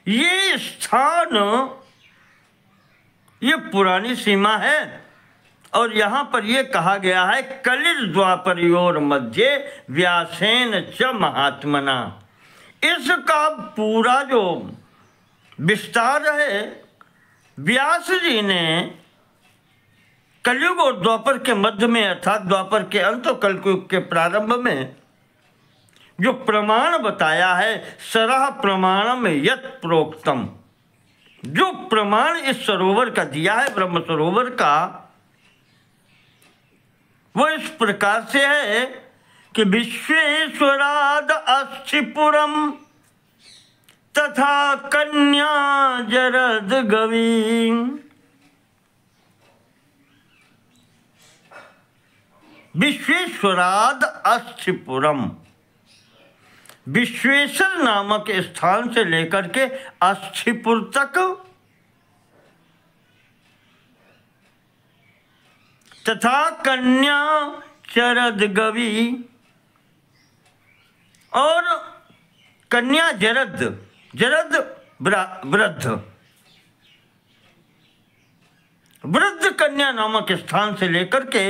ये स्थान, ये पुरानी सीमा है और यहाँ पर ये कहा गया है कलिर द्वापरयोर मध्य व्यासेन च महात्मना। इसका पूरा जो विस्तार है, व्यास जी ने कलयुग और द्वापर के मध्य में अर्थात द्वापर के अंत और कलयुग के प्रारंभ में जो प्रमाण बताया है, सरः प्रमाणम यत् प्रोक्तम, जो प्रमाण इस सरोवर का दिया है, ब्रह्म सरोवर का, वो इस प्रकार से है कि विश्वेश्वराद अस्थिपुरम तथा कन्या जरद गवी। विश्वेश्वराद अस्थिपुरम, विश्वेश्वर नामक स्थान से लेकर के अस्थिपुर तक तथा कन्या चरद गवी और कन्या जरद, जरद वृद्ध, वृद्ध कन्या नामक स्थान से लेकर के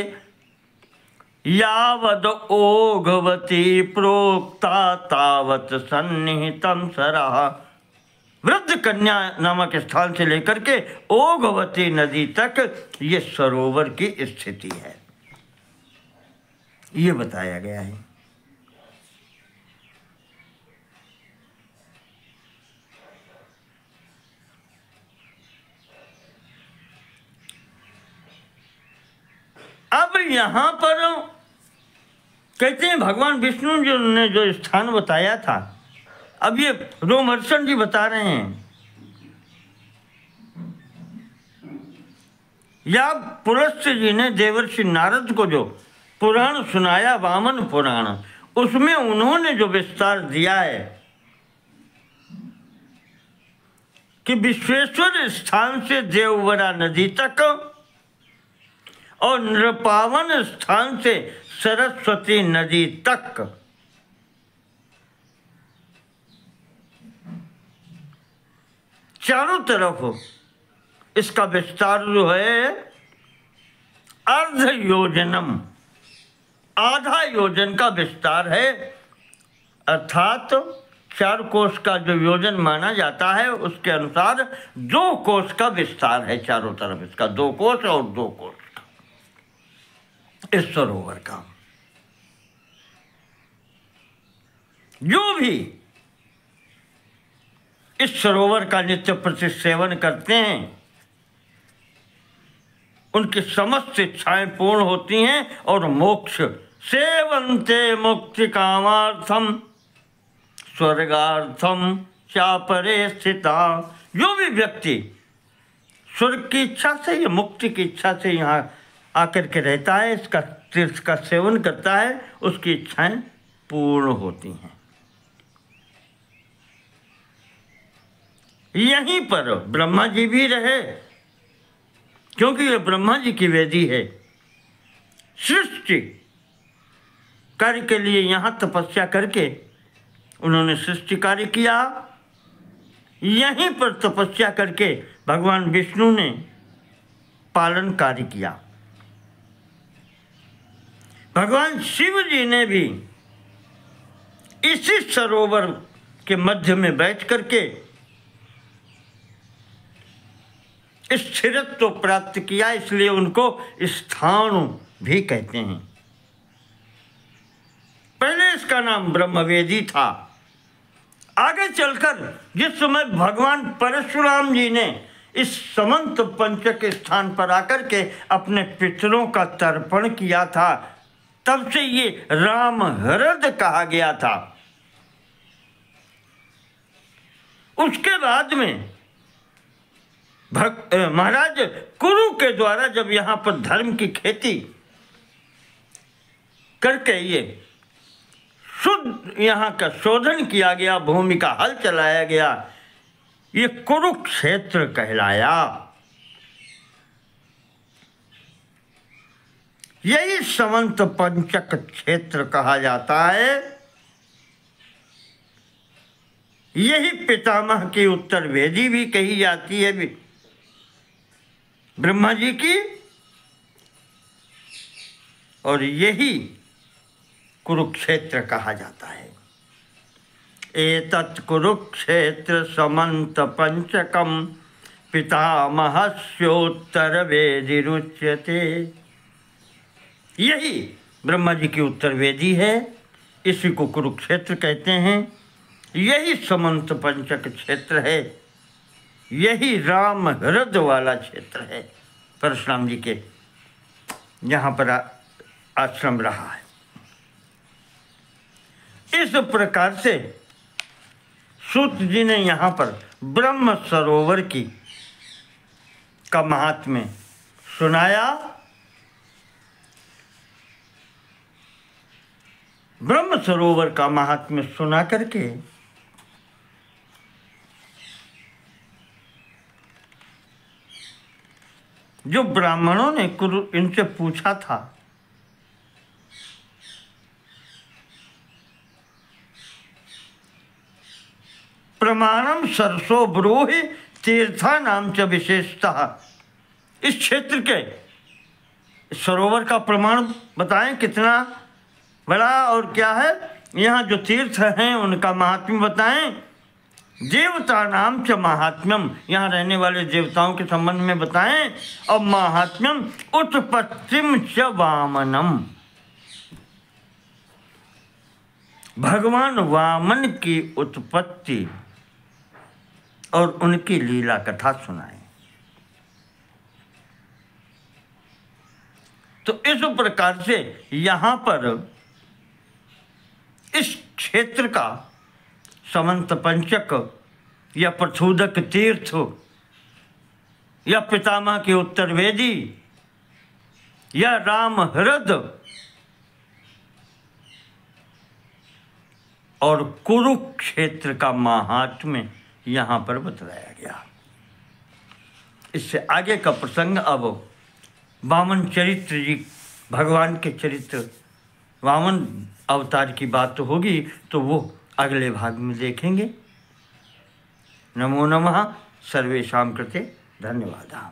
यावद ओघवती प्रोक्ता तावत सन्निहितम सरः, वृद्ध कन्या नामक स्थान से लेकर के ओघवती नदी तक ये सरोवर की स्थिति है, ये बताया गया है। अब यहाँ पर कहते हैं भगवान विष्णु जी ने जो स्थान बताया था, अब ये रोमहर्षण जी बता रहे हैं, या पुलस्त्य जी ने देवर्षि नारद को जो पुराण सुनाया, वामन पुराण, उसमें उन्होंने जो विस्तार दिया है कि विश्वेश्वर स्थान से देववरा नदी तक और नृपावन स्थान से सरस्वती नदी तक चारों तरफ इसका विस्तार जो है अर्ध योजनम, आधा योजन का विस्तार है, अर्थात 4 कोस का जो योजन माना जाता है उसके अनुसार 2 कोस का विस्तार है चारों तरफ इसका, 2 कोस और 2 कोस इस सरोवर का। जो भी इस सरोवर का नित्य प्रति सेवन करते हैं उनकी समस्त इच्छाएं पूर्ण होती हैं और मोक्ष सेवन्ते मुक्ति कामार्थम स्वर्गार्थम चापरे स्थिता। जो भी व्यक्ति स्वर्ग की इच्छा से या मुक्ति की इच्छा से यहाँ आकर के रहता है, इसका तीर्थ का सेवन करता है, उसकी इच्छाएं पूर्ण होती हैं। यहीं पर ब्रह्मा जी भी रहे, क्योंकि ये ब्रह्मा जी की वेदी है। सृष्टि कार्य के लिए यहाँ तपस्या करके उन्होंने सृष्टि कार्य किया। यहीं पर तपस्या करके भगवान विष्णु ने पालन कार्य किया। भगवान शिव जी ने भी इसी सरोवर के मध्य में बैठ करके स्थिरत्व प्राप्त किया, इसलिए उनको स्थाणु भी कहते हैं। पहले इसका नाम ब्रह्मवेदी था। आगे चलकर जिस समय भगवान परशुराम जी ने इस समंत पंचक स्थान पर आकर के अपने पितरों का तर्पण किया था, तब से ये राम हृद कहा गया था। उसके बाद में महाराज कुरु के द्वारा जब यहाँ पर धर्म की खेती करके ये शुद्ध यहाँ का शोधन किया गया, भूमि का हल चलाया गया, ये कुरुक्षेत्र कहलाया। यही समंत पंचक क्षेत्र कहा जाता है। यही पितामह की उत्तर वेदी भी कही जाती है ब्रह्मा जी की, और यही कुरुक्षेत्र कहा जाता है। एतत् कुरुक्षेत्र समंत पंचकम पितामहस्योत्तर वेदी रुच्यते। यही ब्रह्मा जी की उत्तर वेदी है, इसी को कुरुक्षेत्र कहते हैं। यही समंत पंचक क्षेत्र है, यही राम हृद वाला क्षेत्र है। परशुराम जी के यहाँ पर आश्रम रहा है। इस प्रकार से सूत जी ने यहाँ पर ब्रह्म सरोवर का महात्म्य सुनाया। ब्रह्म सरोवर का महात्म्य सुना करके जो ब्राह्मणों ने इनसे पूछा था, प्रमाणम सरसो ब्रूहि तीर्था नाम च विशेषतः। इस क्षेत्र के सरोवर का प्रमाण बताएं, कितना बड़ा और क्या है। यहाँ जो तीर्थ हैं उनका महात्म्य बताएं। देवता नाम च महात्म्यम, यहाँ रहने वाले देवताओं के संबंध में बताएं। और महात्म्यम उत्पत्तिम च वामनम, भगवान वामन की उत्पत्ति और उनकी लीला कथा सुनाएं। तो इस प्रकार से यहाँ पर इस क्षेत्र का समंत पंचक या प्रचोदक तीर्थ या पितामह की उत्तर वेदी या राम हृद और कुरुक्षेत्र का महात्म्य यहाँ पर बतलाया गया। इससे आगे का प्रसंग अब वामन चरित्र जी, भगवान के चरित्र, वामन अवतार की बात होगी, तो वो अगले भाग में देखेंगे। नमो नमः। सर्वेषां कृते धन्यवादः।